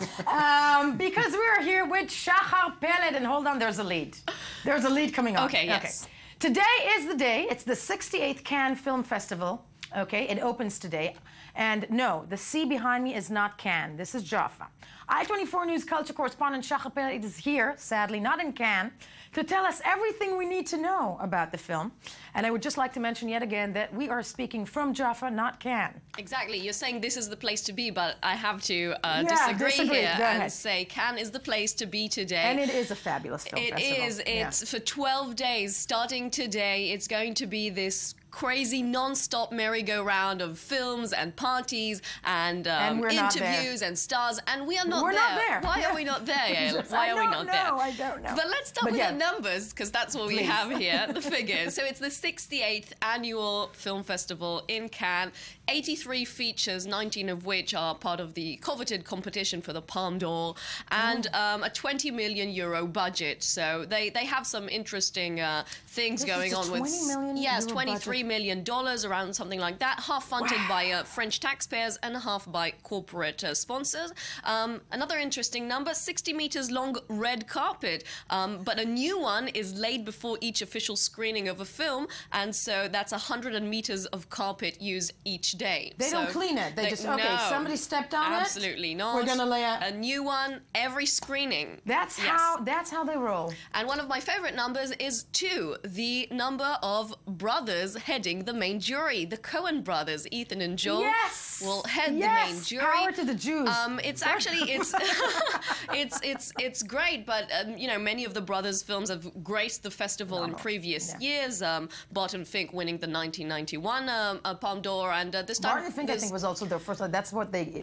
Because we're here with Shachar Peled, and hold on, there's a lead. There's a lead coming on. Okay, yes. Okay. Today is the day. It's the 68th Cannes Film Festival. Okay, it opens today. And no, the sea behind me is not Cannes. This is Jaffa. I-24 News culture correspondent Shachar Peled is here, sadly, not in Cannes, to tell us everything we need to know about the film. And I would just like to mention yet again that we are speaking from Jaffa, not Cannes. Exactly. You're saying this is the place to be, but I have to disagree here and say Cannes is the place to be today. And it is a fabulous film festival. It is. It's for 12 days, starting today. It's going to be this crazy non-stop merry-go-round of films and parties and interviews and stars, and we are not there. Why are we not there, Yael? Why are we not there? I don't know. But let's start with the numbers, because that's what we have here, the figures. So it's the 68th annual film festival in Cannes. 83 features, 19 of which are part of the coveted competition for the Palme d'Or, and a 20 million euro budget. So they have some interesting things going on with. 20 million yes, euro 23 $3 million, around something like that, half funded by French taxpayers and half by corporate sponsors. Another interesting number, 60 meters long red carpet, but a new one is laid before each official screening of a film, and so that's 100 meters of carpet used each day. They don't clean it. They just, okay, somebody stepped on it. Absolutely not. We're going to lay a new one every screening. That's how they roll. And one of my favorite numbers is 2, the number of brothers heading the main jury. The Coen brothers, Ethan and Joel, will head the main jury. Power to the Jews. It's actually it's great, but you know, many of the brothers' films have graced the festival in previous years. Barton Fink winning the 1991 Palme d'Or, and this time Barton Fink I think was also their first. That's what they're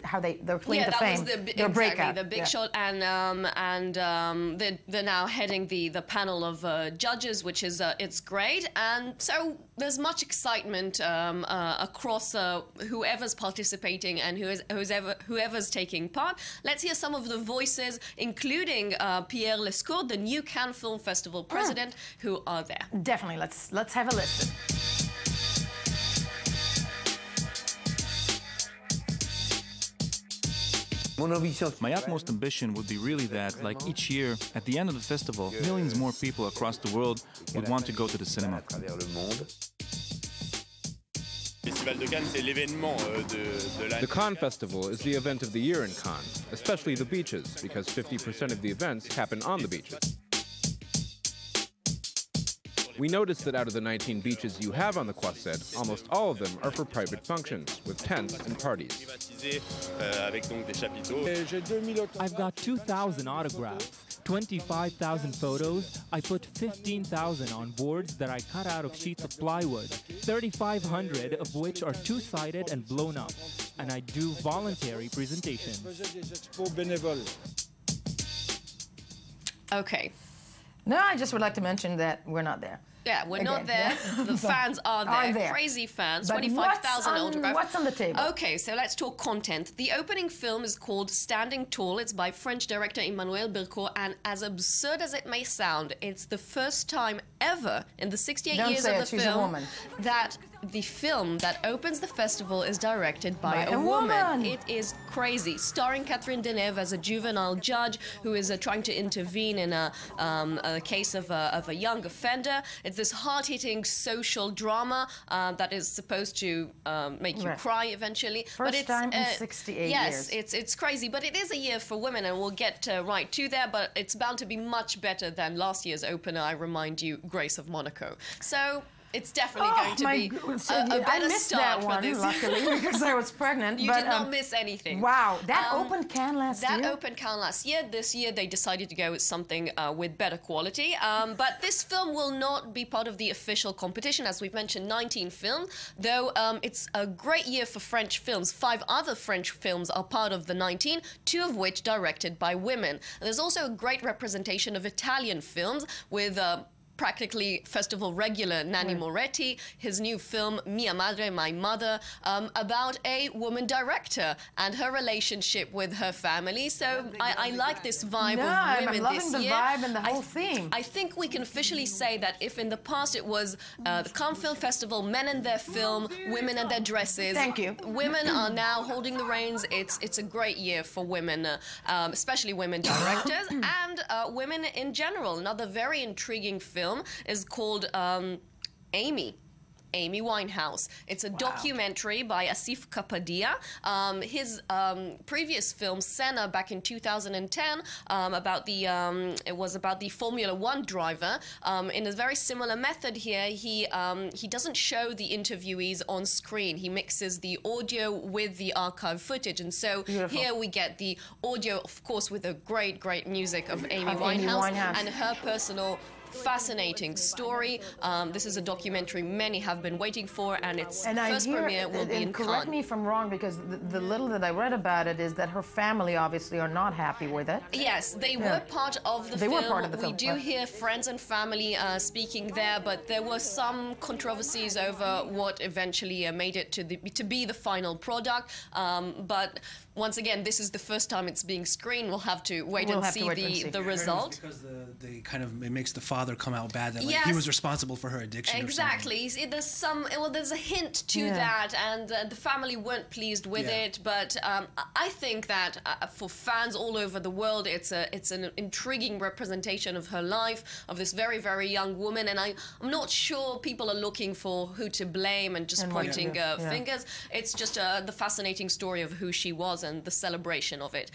claiming to fame. Their breakout. The big shot, and they're now heading the panel of judges, which is it's great, and so there's much excitement across whoever's participating and whoever's taking part. Let's hear some of the voices, including Pierre Lescourt, the new Cannes Film Festival president, who are there. Definitely, let's have a listen. My utmost ambition would be really that, like each year, at the end of the festival, millions more people across the world would want to go to the cinema. The Cannes Festival is the event of the year in Cannes, especially the beaches, because 50% of the events happen on the beaches. We noticed that out of the 19 beaches you have on the Croisette, almost all of them are for private functions, with tents and parties. I've got 2,000 autographs, 25,000 photos. I put 15,000 on boards that I cut out of sheets of plywood, 3,500 of which are two-sided and blown up. And I do voluntary presentations. Okay. No, I just would like to mention that we're not there. Yeah, we're not there. The fans are there. Crazy fans. 25,000 autographs. What's on the table? Okay, so let's talk content. The opening film is called Standing Tall. It's by French director Emmanuel Berco, and as absurd as it may sound, it's the first time ever in the 68 years of the film that the film that opens the festival is directed by a woman. It is crazy. Starring Catherine Deneuve as a juvenile judge who is trying to intervene in a case of a young offender. It's this hard-hitting social drama that is supposed to make you cry eventually. First time in 68 years. Yes, it's crazy, but it is a year for women, and we'll get right to there, but it's bound to be much better than last year's opener, I remind you, Grace of Monaco. So it's definitely going to be a better start for this. Luckily, because I was pregnant. You did not miss anything. Wow, that opened Cannes last year? That opened Cannes last year. This year they decided to go with something with better quality. But this film will not be part of the official competition. As we've mentioned, 19 films. Though it's a great year for French films. 5 other French films are part of the 19, 2 of which directed by women. And there's also a great representation of Italian films with practically festival regular Nanni Moretti, his new film Mia Madre, My Mother, about a woman director and her relationship with her family. So I like this vibe of women I'm this loving year. the vibe and the whole theme. I think we can officially say that if in the past it was the Cannes Film Festival, men and their film, women and their dresses. Thank you. Women are now holding the reins. It's a great year for women, especially women directors and women in general. Another very intriguing film is called Amy Winehouse. It's a documentary by Asif Kapadia. His previous film, Senna, back in 2010, it was about the Formula One driver. In a very similar method here, he doesn't show the interviewees on screen. He mixes the audio with the archive footage, and so here we get the audio, of course, with the great music of Amy Winehouse and her personal fascinating story. This is a documentary many have been waiting for, and its first premiere will be in Cannes. Correct me if I'm wrong, because the little that I read about it is that her family obviously are not happy with it. Yes, they were part of the film. We do hear friends and family speaking there, but there were some controversies over what eventually made it to be the final product. But once again, this is the first time it's being screened. We'll have to wait and see the result. Because it makes the father come out bad, that like, Yes. he was responsible for her addiction. Exactly. There's a hint to that, and the family weren't pleased with it. But I think that for fans all over the world, it's an intriguing representation of her life, of this very, very young woman. And I'm not sure people are looking for who to blame and just pointing fingers. It's just the fascinating story of who she was and the celebration of it.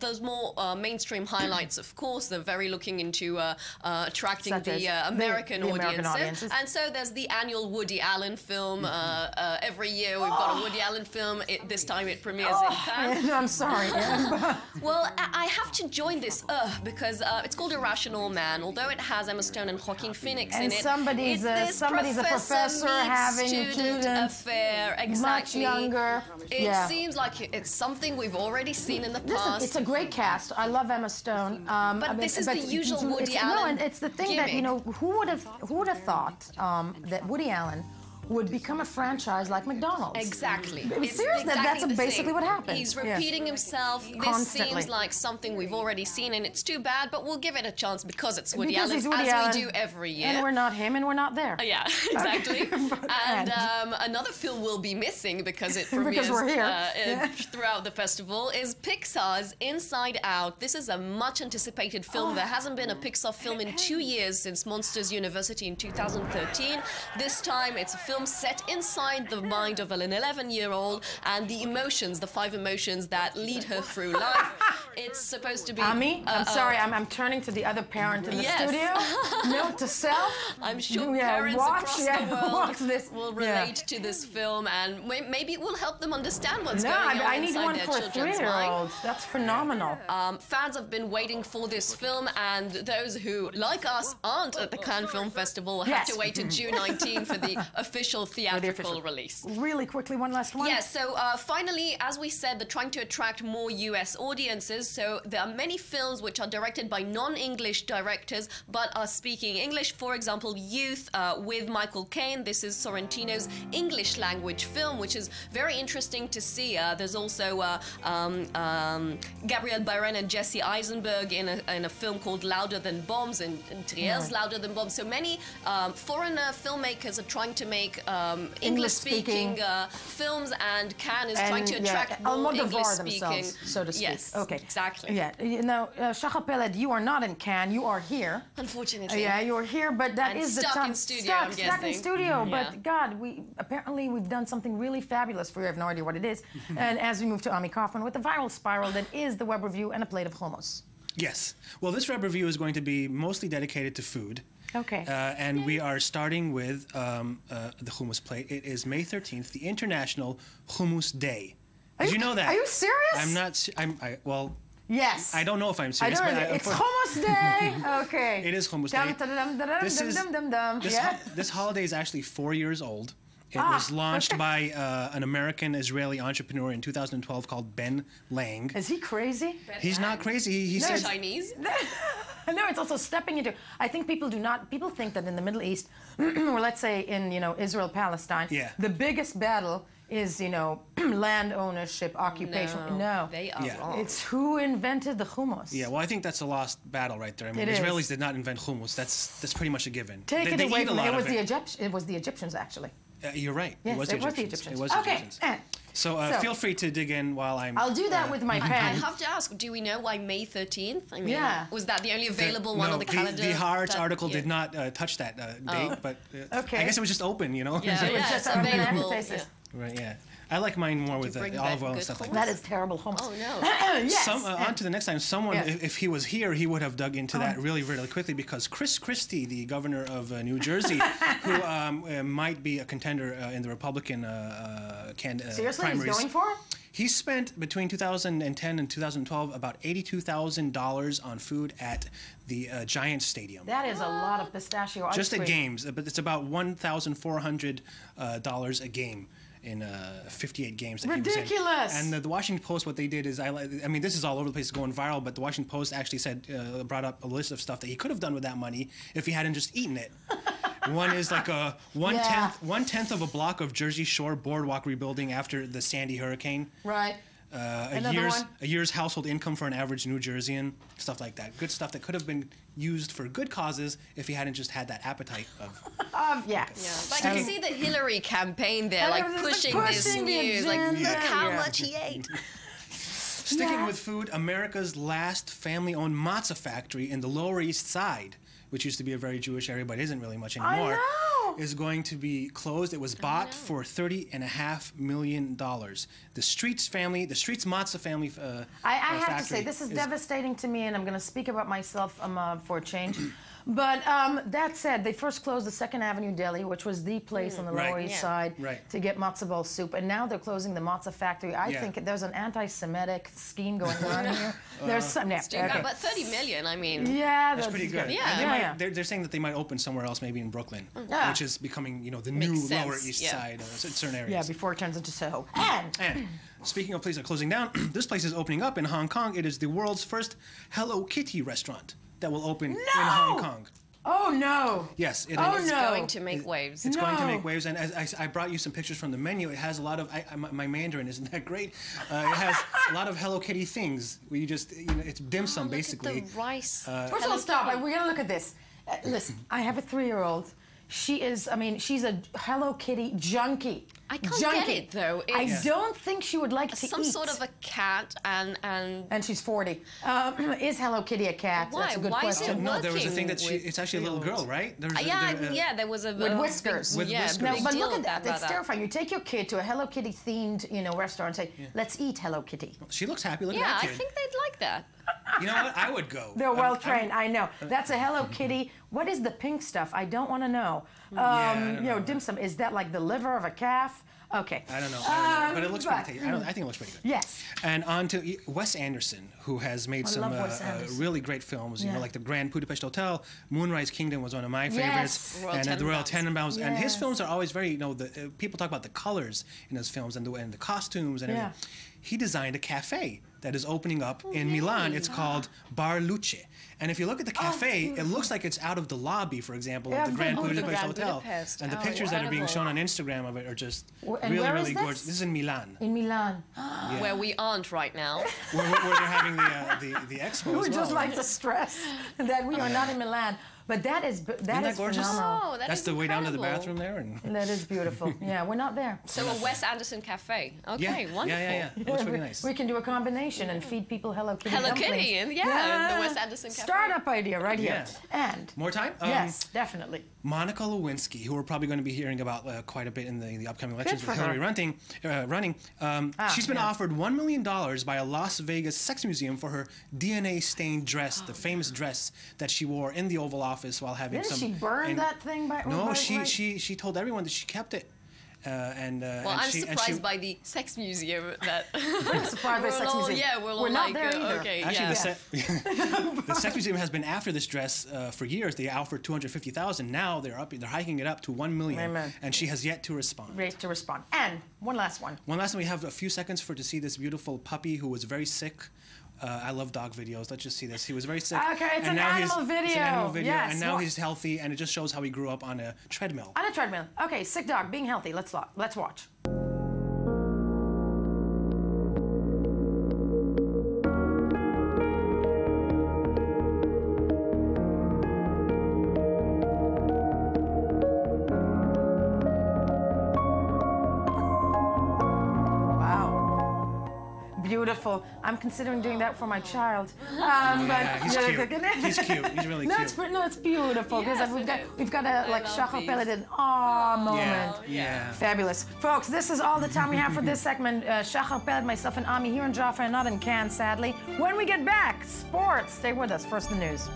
Those more mainstream highlights, of course, they're very looking into attracting the American audiences. And so there's the annual Woody Allen film. Every year we've got a Woody Allen film. This time it premieres in Cannes. I'm sorry. Well, I have to join this because it's called Irrational Man, although it has Emma Stone and Joaquin Phoenix in it. Somebody's a professor having a student affair, exactly. Much younger. It seems like it's something we've already seen in the past. Listen, it's a great cast. I love Emma Stone. But this is the usual Woody Allen. No, and it's the thing that, you know, who would have thought that Woody Allen would become a franchise like McDonald's. Exactly. Seriously, that's basically what happened. He's repeating himself. This seems like something we've already seen, and it's too bad, but we'll give it a chance because it's Woody Allen, as we do every year. And we're not him, and we're not there. Yeah, exactly. And another film we'll be missing because it premieres throughout the festival is Pixar's Inside Out. This is a much-anticipated film. There hasn't been a Pixar film in 2 years since Monsters University in 2013. This time, it's a film set inside the mind of an 11-year-old and the emotions, the 5 emotions that lead her through life. It's supposed to be... Ami, I'm sorry, I'm turning to the other parent in the studio. Note to self. I'm sure parents across the world will relate to this film, and maybe it will help them understand what's going on I need inside one their for a children's 3-year-old. That's phenomenal. Fans have been waiting for this film, and those who, like us, aren't at the Cannes Film Festival will have to wait to June 19 for the official theatrical release. Really quickly, one last one. Yes, so finally, as we said, they're trying to attract more US audiences, so there are many films which are directed by non-English directors but are speaking English. For example, Youth with Michael Caine. This is Sorrentino's English language film, which is very interesting to see. There's also Gabriel Byrne and Jesse Eisenberg in a film called Louder Than Bombs, and Trier's Louder Than Bombs. So many foreign filmmakers are trying to make English-speaking films, and Cannes is trying to attract more English-speaking, so to speak. Yes, okay, exactly. Yeah, you know, Shahar Peled, you are not in Cannes. You are here. Unfortunately. Yeah, you are here, but that is the time. Stuck in studio. But God, we've done something really fabulous for you. I have no idea what it is. And as we move to Ami Kaufman with the viral spiral that is the web review and a plate of hummus. Yes. Well, this web review is going to be mostly dedicated to food. Okay. And we are starting with the hummus plate. It is May 13th, the International Hummus Day. Did you know that? Are you serious? I'm not. Well. Yes. I don't know if I'm serious. It's Hummus Day. Okay. It is Hummus Day. This holiday is actually 4 years old. It was launched by an American-Israeli entrepreneur in 2012 called Ben Lang. Is he crazy? He's not crazy. He said Chinese. No, it's also stepping into. I think people think that in the Middle East, or let's say in Israel, Palestine, the biggest battle is land ownership, occupation. No, they are wrong. It's who invented the hummus. Yeah, well, I think that's a lost battle right there. I mean, Israelis did not invent hummus. That's pretty much a given. Take it away from it. It was the Egyptians actually. You're right. Yes, it was the Egyptians. Okay. So feel free to dig in while I'm... I'll do that with my pen. I have to ask, do we know why May 13th? I mean, was that the only available one on the calendar? The Haaretz article did not touch that date, but I guess it was was just open, Yeah, it was just available. Right, yeah. I like mine more with olive oil and stuff like that. That is terrible hummus. Oh, no. Yes. On to the next time. Someone, if he was here, he would have dug into that really, really quickly, because Chris Christie, the governor of New Jersey, who might be a contender in the Republican Seriously, primaries. He's going for it? He spent between 2010 and 2012 about $82,000 on food at the Giants Stadium. That is a lot of pistachio ice Just cream. at games, but it's about $1,400 a game in 58 games that Ridiculous. he was in. And the Washington Post, what they did is, I mean, this is all over the place, going viral, but the Washington Post actually said, brought up a list of stuff that he could have done with that money if he hadn't just eaten it. One is like a one tenth of a block of Jersey Shore boardwalk rebuilding after the Sandy hurricane. Right. a year's household income for an average New Jerseyan, stuff like that. Good stuff that could have been used for good causes if he hadn't just had that appetite of. Yeah. But you can see the Hillary campaign there, like pushing this news, like look how much he ate. Sticking with food, America's last family-owned matzah factory in the Lower East Side, which used to be a very Jewish area but isn't really much anymore, is going to be closed. It was bought for $30.5 million. The Streets matzah family I have to say, this is devastating to me, and I'm going to speak about myself for a change. But that said, they first closed the 2nd Avenue Deli, which was the place on the Lower East Side to get matzo ball soup, and now they're closing the matzah factory. I think there's an anti-Semitic scheme going on here. There's some. But 30 million, I mean. Yeah, that's pretty good. Yeah. They're saying that they might open somewhere else, maybe in Brooklyn, which is becoming, the new Lower East Side in certain areas. Yeah, before it turns into Soho. And speaking of places that are closing down, this place is opening up in Hong Kong. It is the world's first Hello Kitty restaurant that will open in Hong Kong. Oh, no. Yes, it is. It's going to make waves. It's going to make waves, and as I brought you some pictures from the menu. It has a lot of, my Mandarin isn't that great. It has a lot of Hello Kitty things. Where you just, it's dim sum, basically. The rice. First of all, stop. We're going to look at this. Listen, I have a 3-year-old. She is, she's a Hello Kitty junkie. I can't get it, though. I don't think she would like to eat. Some sort of a cat and... And she's 40. Is Hello Kitty a cat? Why? That's a good question. No, there was a thing that it's actually a little girl, right? There was a... With whiskers. With whiskers. No, but look at that. It's terrifying. You take your kid to a Hello Kitty themed, restaurant and say, let's eat Hello Kitty. She looks happy. Look at Yeah, that kid. I think they'd like that. You know what? I would go. They're well trained. I know. That's a Hello Kitty. What is the pink stuff? I don't want to know. Dim sum. Is that like the liver of a calf? Okay. I don't know. But it looks pretty tasty. I think it looks pretty good. Yes. And on to Wes Anderson, who has made some really great films. Like The Grand Budapest Hotel, Moonrise Kingdom was one of my favorites, and The Royal Tenenbaums. And his films are always very, people talk about the colors in his films and the costumes and everything. He designed a cafe that is opening up in Milan. It's called Bar Luce. And if you look at the cafe, it looks like it's out of the lobby, for example, of the Grand Budapest Hotel. And the pictures that are being shown on Instagram of it are just really, really gorgeous. This is in Milan. In Milan. Where we aren't right now. where they're having the expo. We would just like to stress that we are not in Milan. But that is gorgeous? phenomenal. That That's is the way down to the incredible. bathroom there. And that is beautiful. Yeah, we're not there. So a Wes Anderson cafe. Okay, wonderful. Yeah. It looks really nice. We can do a combination and feed people Hello Kitty Hello dumplings. Kitty, and the Wes Anderson cafe. Startup idea right here. And more time? Yes, definitely. Monica Lewinsky, who we're probably going to be hearing about quite a bit in the upcoming elections with Hillary running. She's been offered $1 million by a Las Vegas sex museum for her DNA-stained dress, the famous dress that she wore in the Oval Office while having Didn't she burn that thing? No, she told everyone that she kept it. I'm surprised by the sex museum that. I'm surprised by sex museum. Yeah, we're not like, there either. Okay, actually, the sex museum has been after this dress for years. They offered $250,000. Now they're hiking it up to $1 million, and she has yet to respond. And one last one. We have a few seconds to see this beautiful puppy who was very sick. I love dog videos. Let's just see this. He was very sick. Okay, it's an animal video. It's an animal video, yes. And now he's healthy, and it just shows how he grew up on a treadmill. On a treadmill. Okay, sick dog, being healthy. Let's watch. Beautiful. I'm considering doing that for my child. He's cute. He's cute. He's really cute. It's beautiful because we've got a Shachar Pellet moment. Yeah. Fabulous, folks. This is all the time we have for this segment. Shachar Pellet, myself, and Ami here in Jaffa, and not in Cannes, sadly. When we get back, sports. Stay with us. First, the news.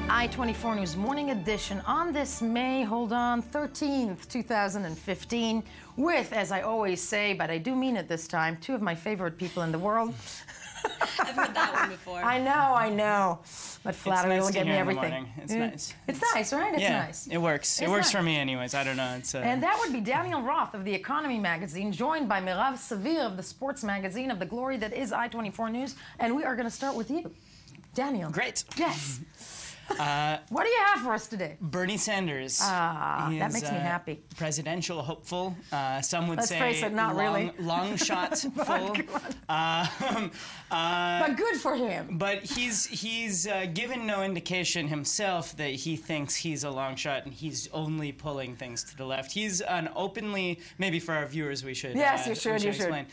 I-24 News Morning Edition on this May, 13th, 2015, with, as I always say, but I do mean it this time, two of my favorite people in the world. I've heard that one before. I know. But flattery will get me everything. It's nice. It's nice, right? It's nice. It works. It works for me anyways. I don't know. And that would be Daniel Roth of The Economy magazine, joined by Mirav Savir of the Sports magazine, of the glory that is I-24 News. And we are going to start with you. Daniel. Great. Yes. What do you have for us today? Bernie Sanders. That makes me happy. Presidential hopeful. Some would Let's say face it, not really. long shot full. But good for him. But he's given no indication himself that he thinks he's a long shot and he's only pulling things to the left. He's an openly, maybe for our viewers we should Yes, you should explain.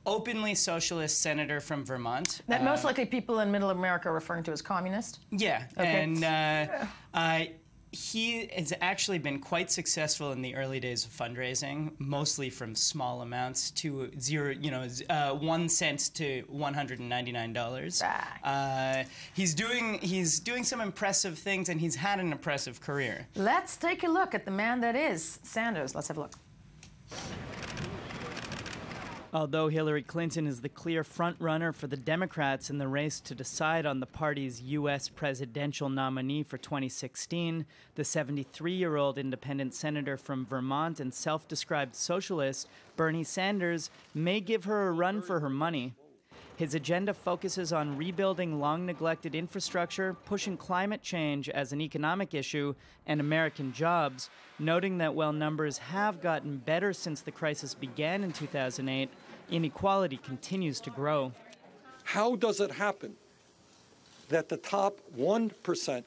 Openly socialist senator from Vermont. That most likely people in Middle America are referring to as communist? Yeah, okay. And he has actually been quite successful in the early days of fundraising, mostly from small amounts to 1 cent to $199. He's doing some impressive things, and he's had an impressive career. Let's take a look at the man that is Sanders. Let's have a look. Although Hillary Clinton is the clear front-runner for the Democrats in the race to decide on the party's U.S. presidential nominee for 2016, the 73-year-old independent senator from Vermont and self-described socialist, Bernie Sanders, may give her a run for her money. His agenda focuses on rebuilding long-neglected infrastructure, pushing climate change as an economic issue, and American jobs, noting that while numbers have gotten better since the crisis began in 2008, inequality continues to grow. How does it happen that the top 1%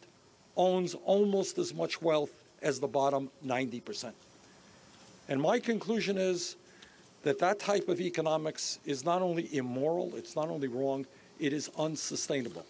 owns almost as much wealth as the bottom 90%? And my conclusion is that that type of economics is not only immoral, it's not only wrong, it is unsustainable.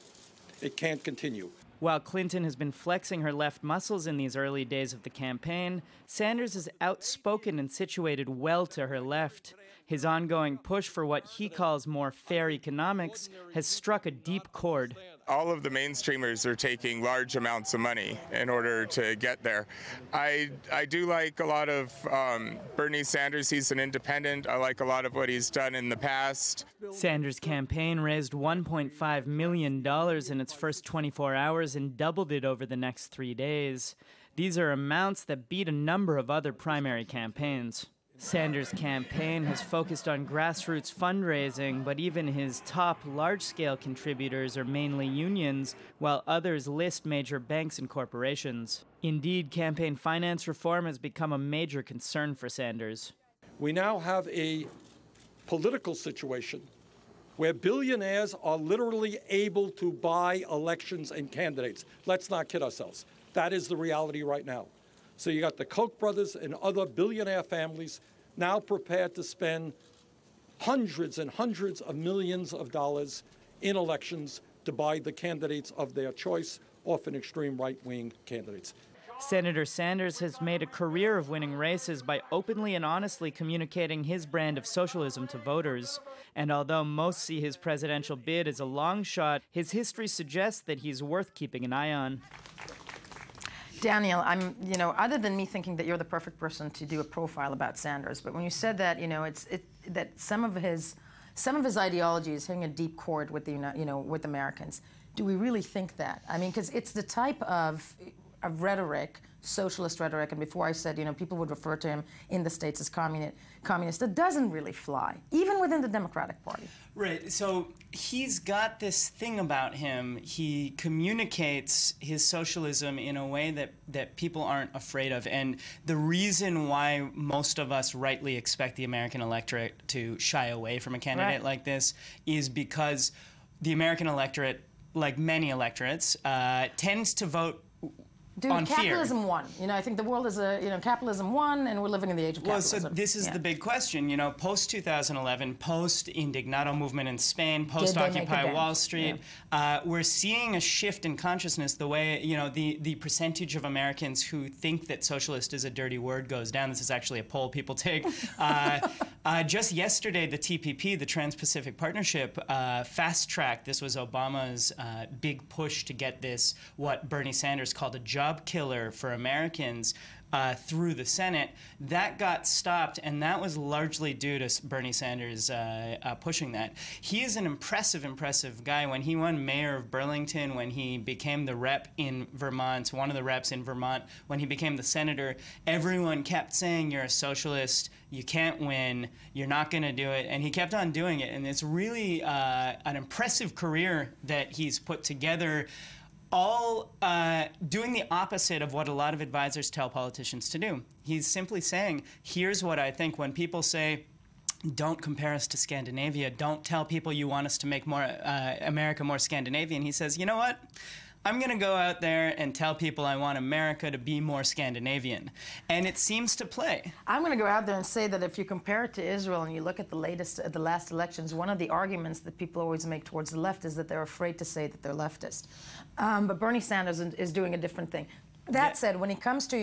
It can't continue. While Clinton has been flexing her left muscles in these early days of the campaign, Sanders is outspoken and situated well to her left. His ongoing push for what he calls more fair economics has struck a deep chord. All of the mainstreamers are taking large amounts of money in order to get there. I do like a lot of Bernie Sanders. He's an independent. I like a lot of what he's done in the past. Sanders' campaign raised $1.5 million in its first 24 hours and doubled it over the next 3 days. These are amounts that beat a number of other primary campaigns. Sanders' campaign has focused on grassroots fundraising, but even his top large-scale contributors are mainly unions, while others list major banks and corporations. Indeed, campaign finance reform has become a major concern for Sanders. We now have a political situation where billionaires are literally able to buy elections and candidates. Let's not kid ourselves. That is the reality right now. So you got the Koch brothers and other billionaire families now prepared to spend hundreds and hundreds of millions of dollars in elections to buy the candidates of their choice, often extreme right-wing candidates. Senator Sanders has made a career of winning races by openly and honestly communicating his brand of socialism to voters. And although most see his presidential bid as a long shot, his history suggests that he's worth keeping an eye on. Daniel, other than me thinking that you're the perfect person to do a profile about Sanders, but when you said that, that some of his ideology is hitting a deep chord with with Americans, do we really think that? I mean, because it's the type of rhetoric, socialist rhetoric, and before I said, people would refer to him in the States as communist, that doesn't really fly, even within the Democratic Party. Right, so he's got this thing about him. He communicates his socialism in a way that people aren't afraid of. And the reason why most of us rightly expect the American electorate to shy away from a candidate like this is because the American electorate, like many electorates, tends to vote on capitalism fear. won. I think the world is capitalism won, and we're living in the age of capitalism. Well, so this is the big question. Post-2011, post-Indignado movement in Spain, post-Occupy Wall Street, we're seeing a shift in consciousness. The way, the percentage of Americans who think that socialist is a dirty word goes down. This is actually a poll people take. Just yesterday, the TPP, the Trans-Pacific Partnership, fast-tracked. This was Obama's big push to get this, what Bernie Sanders called a job killer for Americans, through the Senate. That got stopped, and that was largely due to Bernie Sanders pushing that. He is an impressive guy. When he won mayor of Burlington, when he became the rep in Vermont, one of the reps in Vermont, when he became the senator, everyone kept saying, you're a socialist, you can't win, you're not going to do it, and he kept on doing it. And it's really an impressive career that he's put together, all doing the opposite of what a lot of advisors tell politicians to do. He's simply saying, here's what I think. When people say, don't compare us to Scandinavia, don't tell people you want us to make more America more Scandinavian, he says, you know what? I'm going to go out there and tell people I want America to be more Scandinavian. And it seems to play. I'm going to go out there and say that if you compare it to Israel and you look at the last elections, one of the arguments that people always make towards the left is that they're afraid to say that they're leftist. But Bernie Sanders is doing a different thing. That said, when it comes to,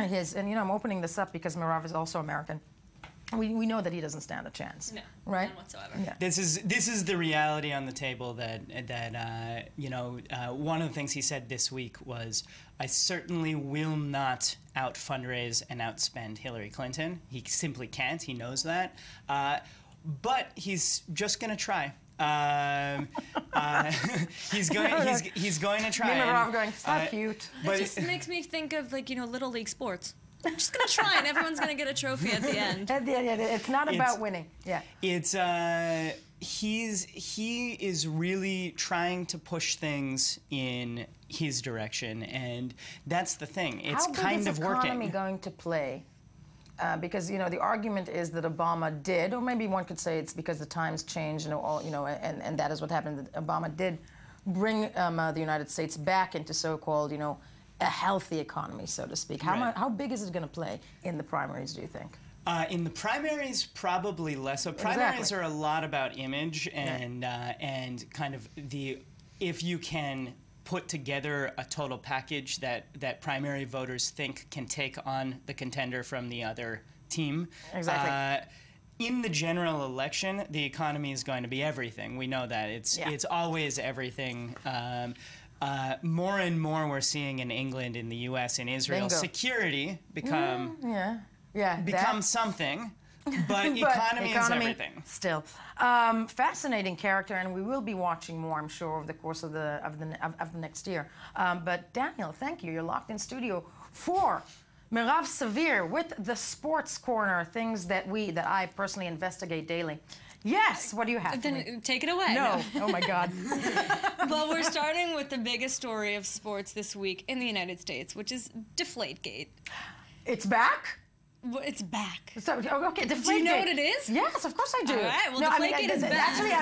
his, and I'm opening this up because Merav is also American. We know that he doesn't stand a chance. No, right? None whatsoever. Yeah. This is the reality on the table that one of the things he said this week was, I certainly will not out fundraise and outspend Hillary Clinton. He simply can't. He knows that. But he's just going to try. He's going to try. Me and Rob going, so cute. But it just makes me think of Little League sports. I'm just going to try, and everyone's going to get a trophy at the end. It's not about winning. Yeah. It's he is really trying to push things in his direction, and that's the thing. It's kind of working. How big is the economy going to play? Because the argument is that Obama did, or maybe one could say it's because the times changed, and that is what happened. That Obama did bring the United States back into so-called, a healthy economy, so to speak. How big is it going to play in the primaries, do you think? In the primaries, probably less. So primaries are a lot about image and kind of if you can put together a total package that primary voters think can take on the contender from the other team. Exactly. In the general election, the economy is going to be everything. We know that. It's always everything. More and more we're seeing in England, in the U.S., in Israel, security become something, but economy is everything. Still. Fascinating character, and we will be watching more, I'm sure, over the course of the next year. But Daniel, thank you. You're locked in studio for Merav Savir with the Sports Corner, things that I personally investigate daily. Yes, what do you have? Then take it away. No. Oh, my God. Well, we're starting with the biggest story of sports this week in the United States, which is Deflategate. It's back? Well, it's back. So, okay, Deflategate. Do you know what it is? Yes, of course I do. All right, well, Deflategate is back. Actually,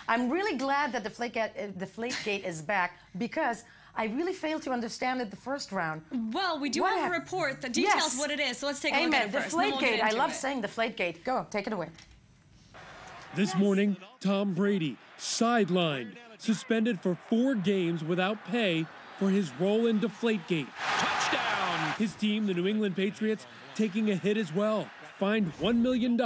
I'm really glad that Deflategate is back because I really failed to understand it the first round. Well, we do have a report that details what it is, so let's take a look at it first. Deflategate. I love saying Deflategate. Go, take it away. This morning, Tom Brady sidelined, suspended for 4 games without pay for his role in Deflategate. Touchdown! His team, the New England Patriots, taking a hit as well, fined $1 million,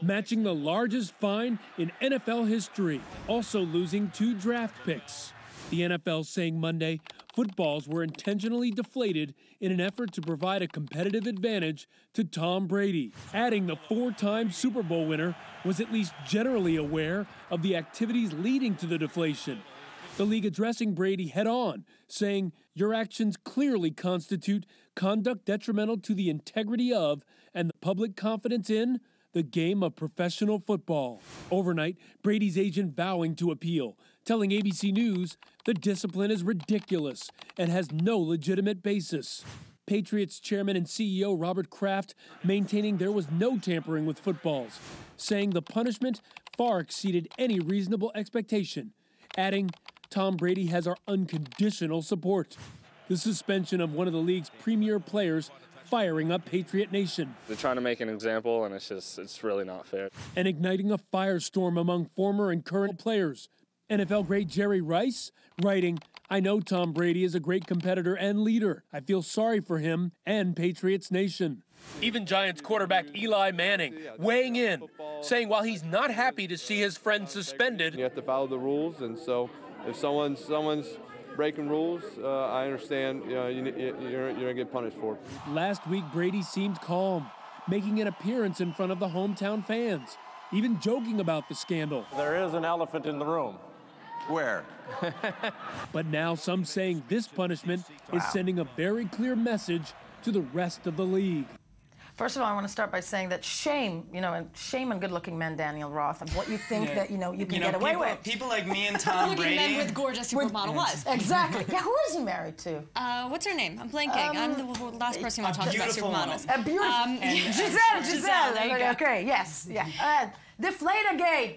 matching the largest fine in NFL history, also losing 2 draft picks. The NFL saying Monday footballs were intentionally deflated in an effort to provide a competitive advantage to Tom Brady, adding the 4-time Super Bowl winner was at least generally aware of the activities leading to the deflation. The league addressing Brady head-on, saying, your actions clearly constitute conduct detrimental to the integrity of and the public confidence in the game of professional football. Overnight, Brady's agent vowing to appeal, telling ABC News the discipline is ridiculous and has no legitimate basis. Patriots chairman and CEO Robert Kraft maintaining there was no tampering with footballs, saying the punishment far exceeded any reasonable expectation, adding, Tom Brady has our unconditional support. The suspension of one of the league's premier players firing up Patriot Nation. They're trying to make an example, and it's really not fair. And igniting a firestorm among former and current players. NFL great Jerry Rice writing, I know Tom Brady is a great competitor and leader. I feel sorry for him and Patriots Nation. Even Giants quarterback Eli Manning weighing in, saying while he's not happy to see his friend suspended, you have to follow the rules, and so if someone's breaking rules, I understand you're going to get punished for it. Last week, Brady seemed calm, making an appearance in front of the hometown fans, even joking about the scandal. There is an elephant in the room. Where? But now some saying this punishment is sending a very clear message to the rest of the league. First of all, I want to start by saying that shame, and shame on good-looking men, Daniel Roth, and what you think that, you can get away with. People like me and Tom Brady. Men with gorgeous supermodel was. Exactly. Yeah, who is he married to? What's her name? I'm blanking. I'm the last person who talked about supermodels. A beautiful Giselle. Okay, yes. Yeah. Deflategate.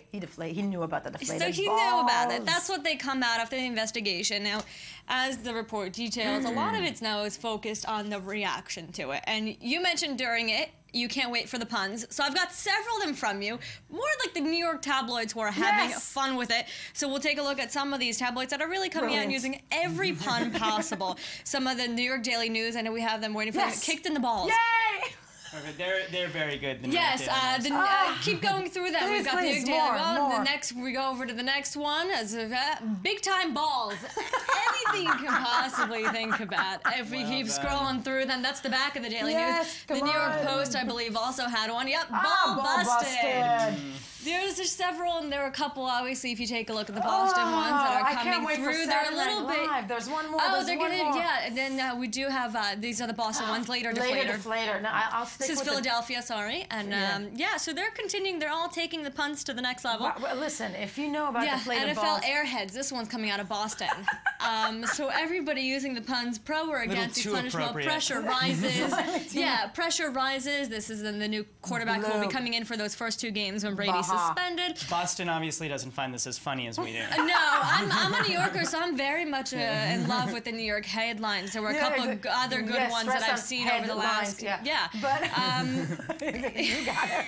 He knew about the deflated So he knew about it. That's what they come out after the investigation. Now, as the report details, a lot of it now is focused on the reaction to it. And you mentioned during it, you can't wait for the puns. So I've got several of them from you, more like the New York tabloids who are having fun with it. So we'll take a look at some of these tabloids that are really coming out and using every pun possible. Some of the New York Daily News, I know we have them waiting for them, kicked in the balls. Yay! They're very good. Keep going through them. We've got the New York Daily News. The next, we go over to the next one. As big time balls. Anything you can possibly think about. If we keep scrolling through them, that's the back of the Daily News. The New York Post, I believe, also had one. Yep, ball busted. There's several, and there are a couple, obviously, if you take a look at the Boston ones that are coming through. They're a little bit. There's one more. And then we do have, these are the Boston ones, later deflator. No, I'll stick This is with Philadelphia, sorry. And so they're continuing, they're all taking the puns to the next level. Well, listen, if you know about deflated balls. NFL Airheads, this one's coming out of Boston. So everybody using the puns pro or against these punishment. Pressure rises. Pressure rises. This is the new quarterback who will be coming in for those first two games when Brady's suspended. Boston obviously doesn't find this as funny as we do. No, I'm a New Yorker, so I'm very much in love with the New York headlines. There were a couple of other good ones that I've seen over the last. But you got it.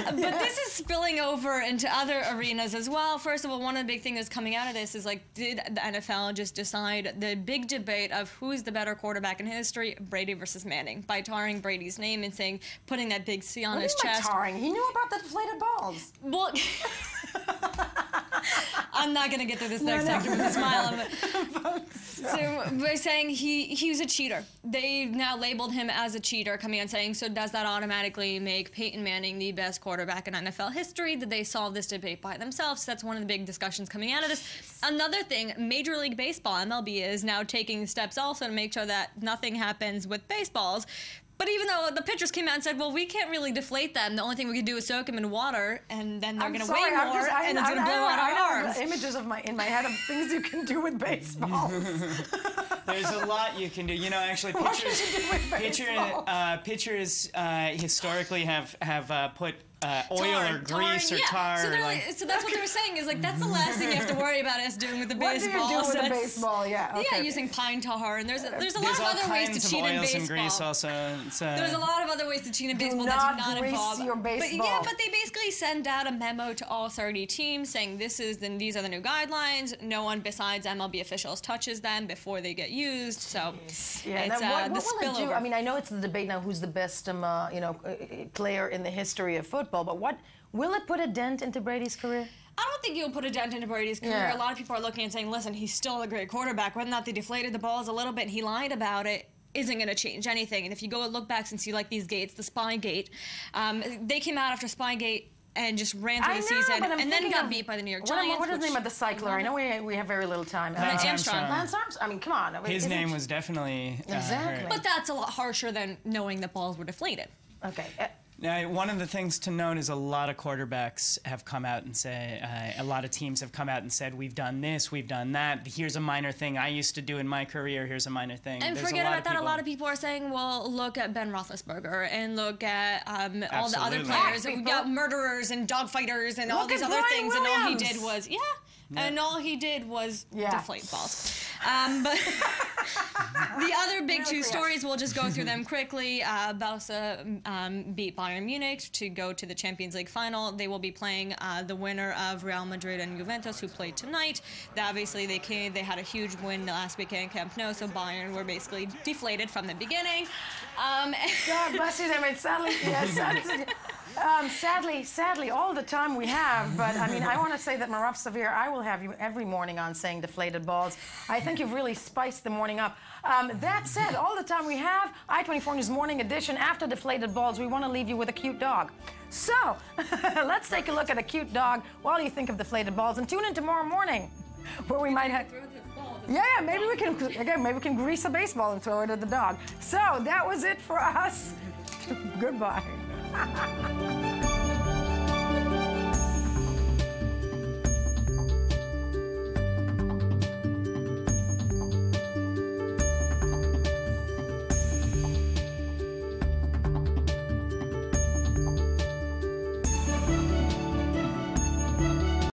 But this is spilling over into other arenas as well. First of all, one of the big things that's coming out of this is did the NFL just decide the big debate of who's the better quarterback in history, Brady versus Manning, by tarring Brady's name and putting that big C on his chest. Tarring? He knew about the deflated balls. Well, I'm not going to get through this next section with a smile. So we're saying he was a cheater. They've now labeled him as a cheater, coming out saying, so does that automatically make Peyton Manning the best quarterback in NFL history? Did they solve this debate by themselves? That's one of the big discussions coming out of this. Another thing, Major League Baseball, MLB, is now taking steps also to make sure that nothing happens with baseballs. But even though the pitchers came out and said, well, we can't really deflate them. The only thing we can do is soak them in water, and then they're going to weigh more, and it's going to blow out our arms. Images in my head of things you can do with baseballs. There's a lot you can do. Actually, pitchers historically have put oil or grease or tar. So that's what they were saying is like, that's the last thing you have to worry about us doing with the baseball. What do you do with the baseball? Yeah, okay. Yeah, using pine tar, and there's a lot of other ways to cheat in baseball. And grease also. There's a lot of other ways to cheat in baseball that do not involve. Your baseball. But they basically send out a memo to all 30 teams saying these are the new guidelines. No one besides MLB officials touches them before they get used. So it's what will it do? I mean, I know it's the debate now who's the best player in the history of football, but what will it put a dent into Brady's career? I don't think you'll put a dent into Brady's career. Yeah. A lot of people are looking and saying, listen, he's still a great quarterback. Whether or not they deflated the balls a little bit and he lied about it isn't going to change anything. And if you go and look back and see these gates, the Spygate, they came out after Spygate and just ran through the season and then got beat by the New York Giants. What is the name of the cycler? I know we have very little time. Lance Armstrong. Lance Armstrong. I mean, come on. His name was definitely exactly. But that's a lot harsher than knowing that balls were deflated. Okay. Now, one of the things to note is a lot of quarterbacks have come out and a lot of teams have come out and said, we've done this, we've done that. Here's a minor thing I used to do in my career. Here's a minor thing. And forget about that. A lot of people are saying, well, look at Ben Roethlisberger and look at all the other players. We've got murderers and dogfighters and all these other things. And all he did was, and all he did was deflate balls. But the other big two stories, we'll just go through them quickly. Barca beat Bayern Munich to go to the Champions League final. They will be playing the winner of Real Madrid and Juventus, who played tonight. Obviously, they had a huge win last weekend in Camp Nou, so Bayern were basically deflated from the beginning. God bless you. I mean, sadly, yes. Sadly, all the time we have, but I mean, I want to say that Maraf Savir, I will have you every morning on saying deflated balls. I think you've really spiced the morning up. That said, all the time we have, I-24 News Morning Edition, after deflated balls, we want to leave you with a cute dog. So, let's take a look at a cute dog while you think of deflated balls, and tune in tomorrow morning, where we might have... Yeah, maybe we can grease a baseball and throw it at the dog. So, that was it for us. Goodbye.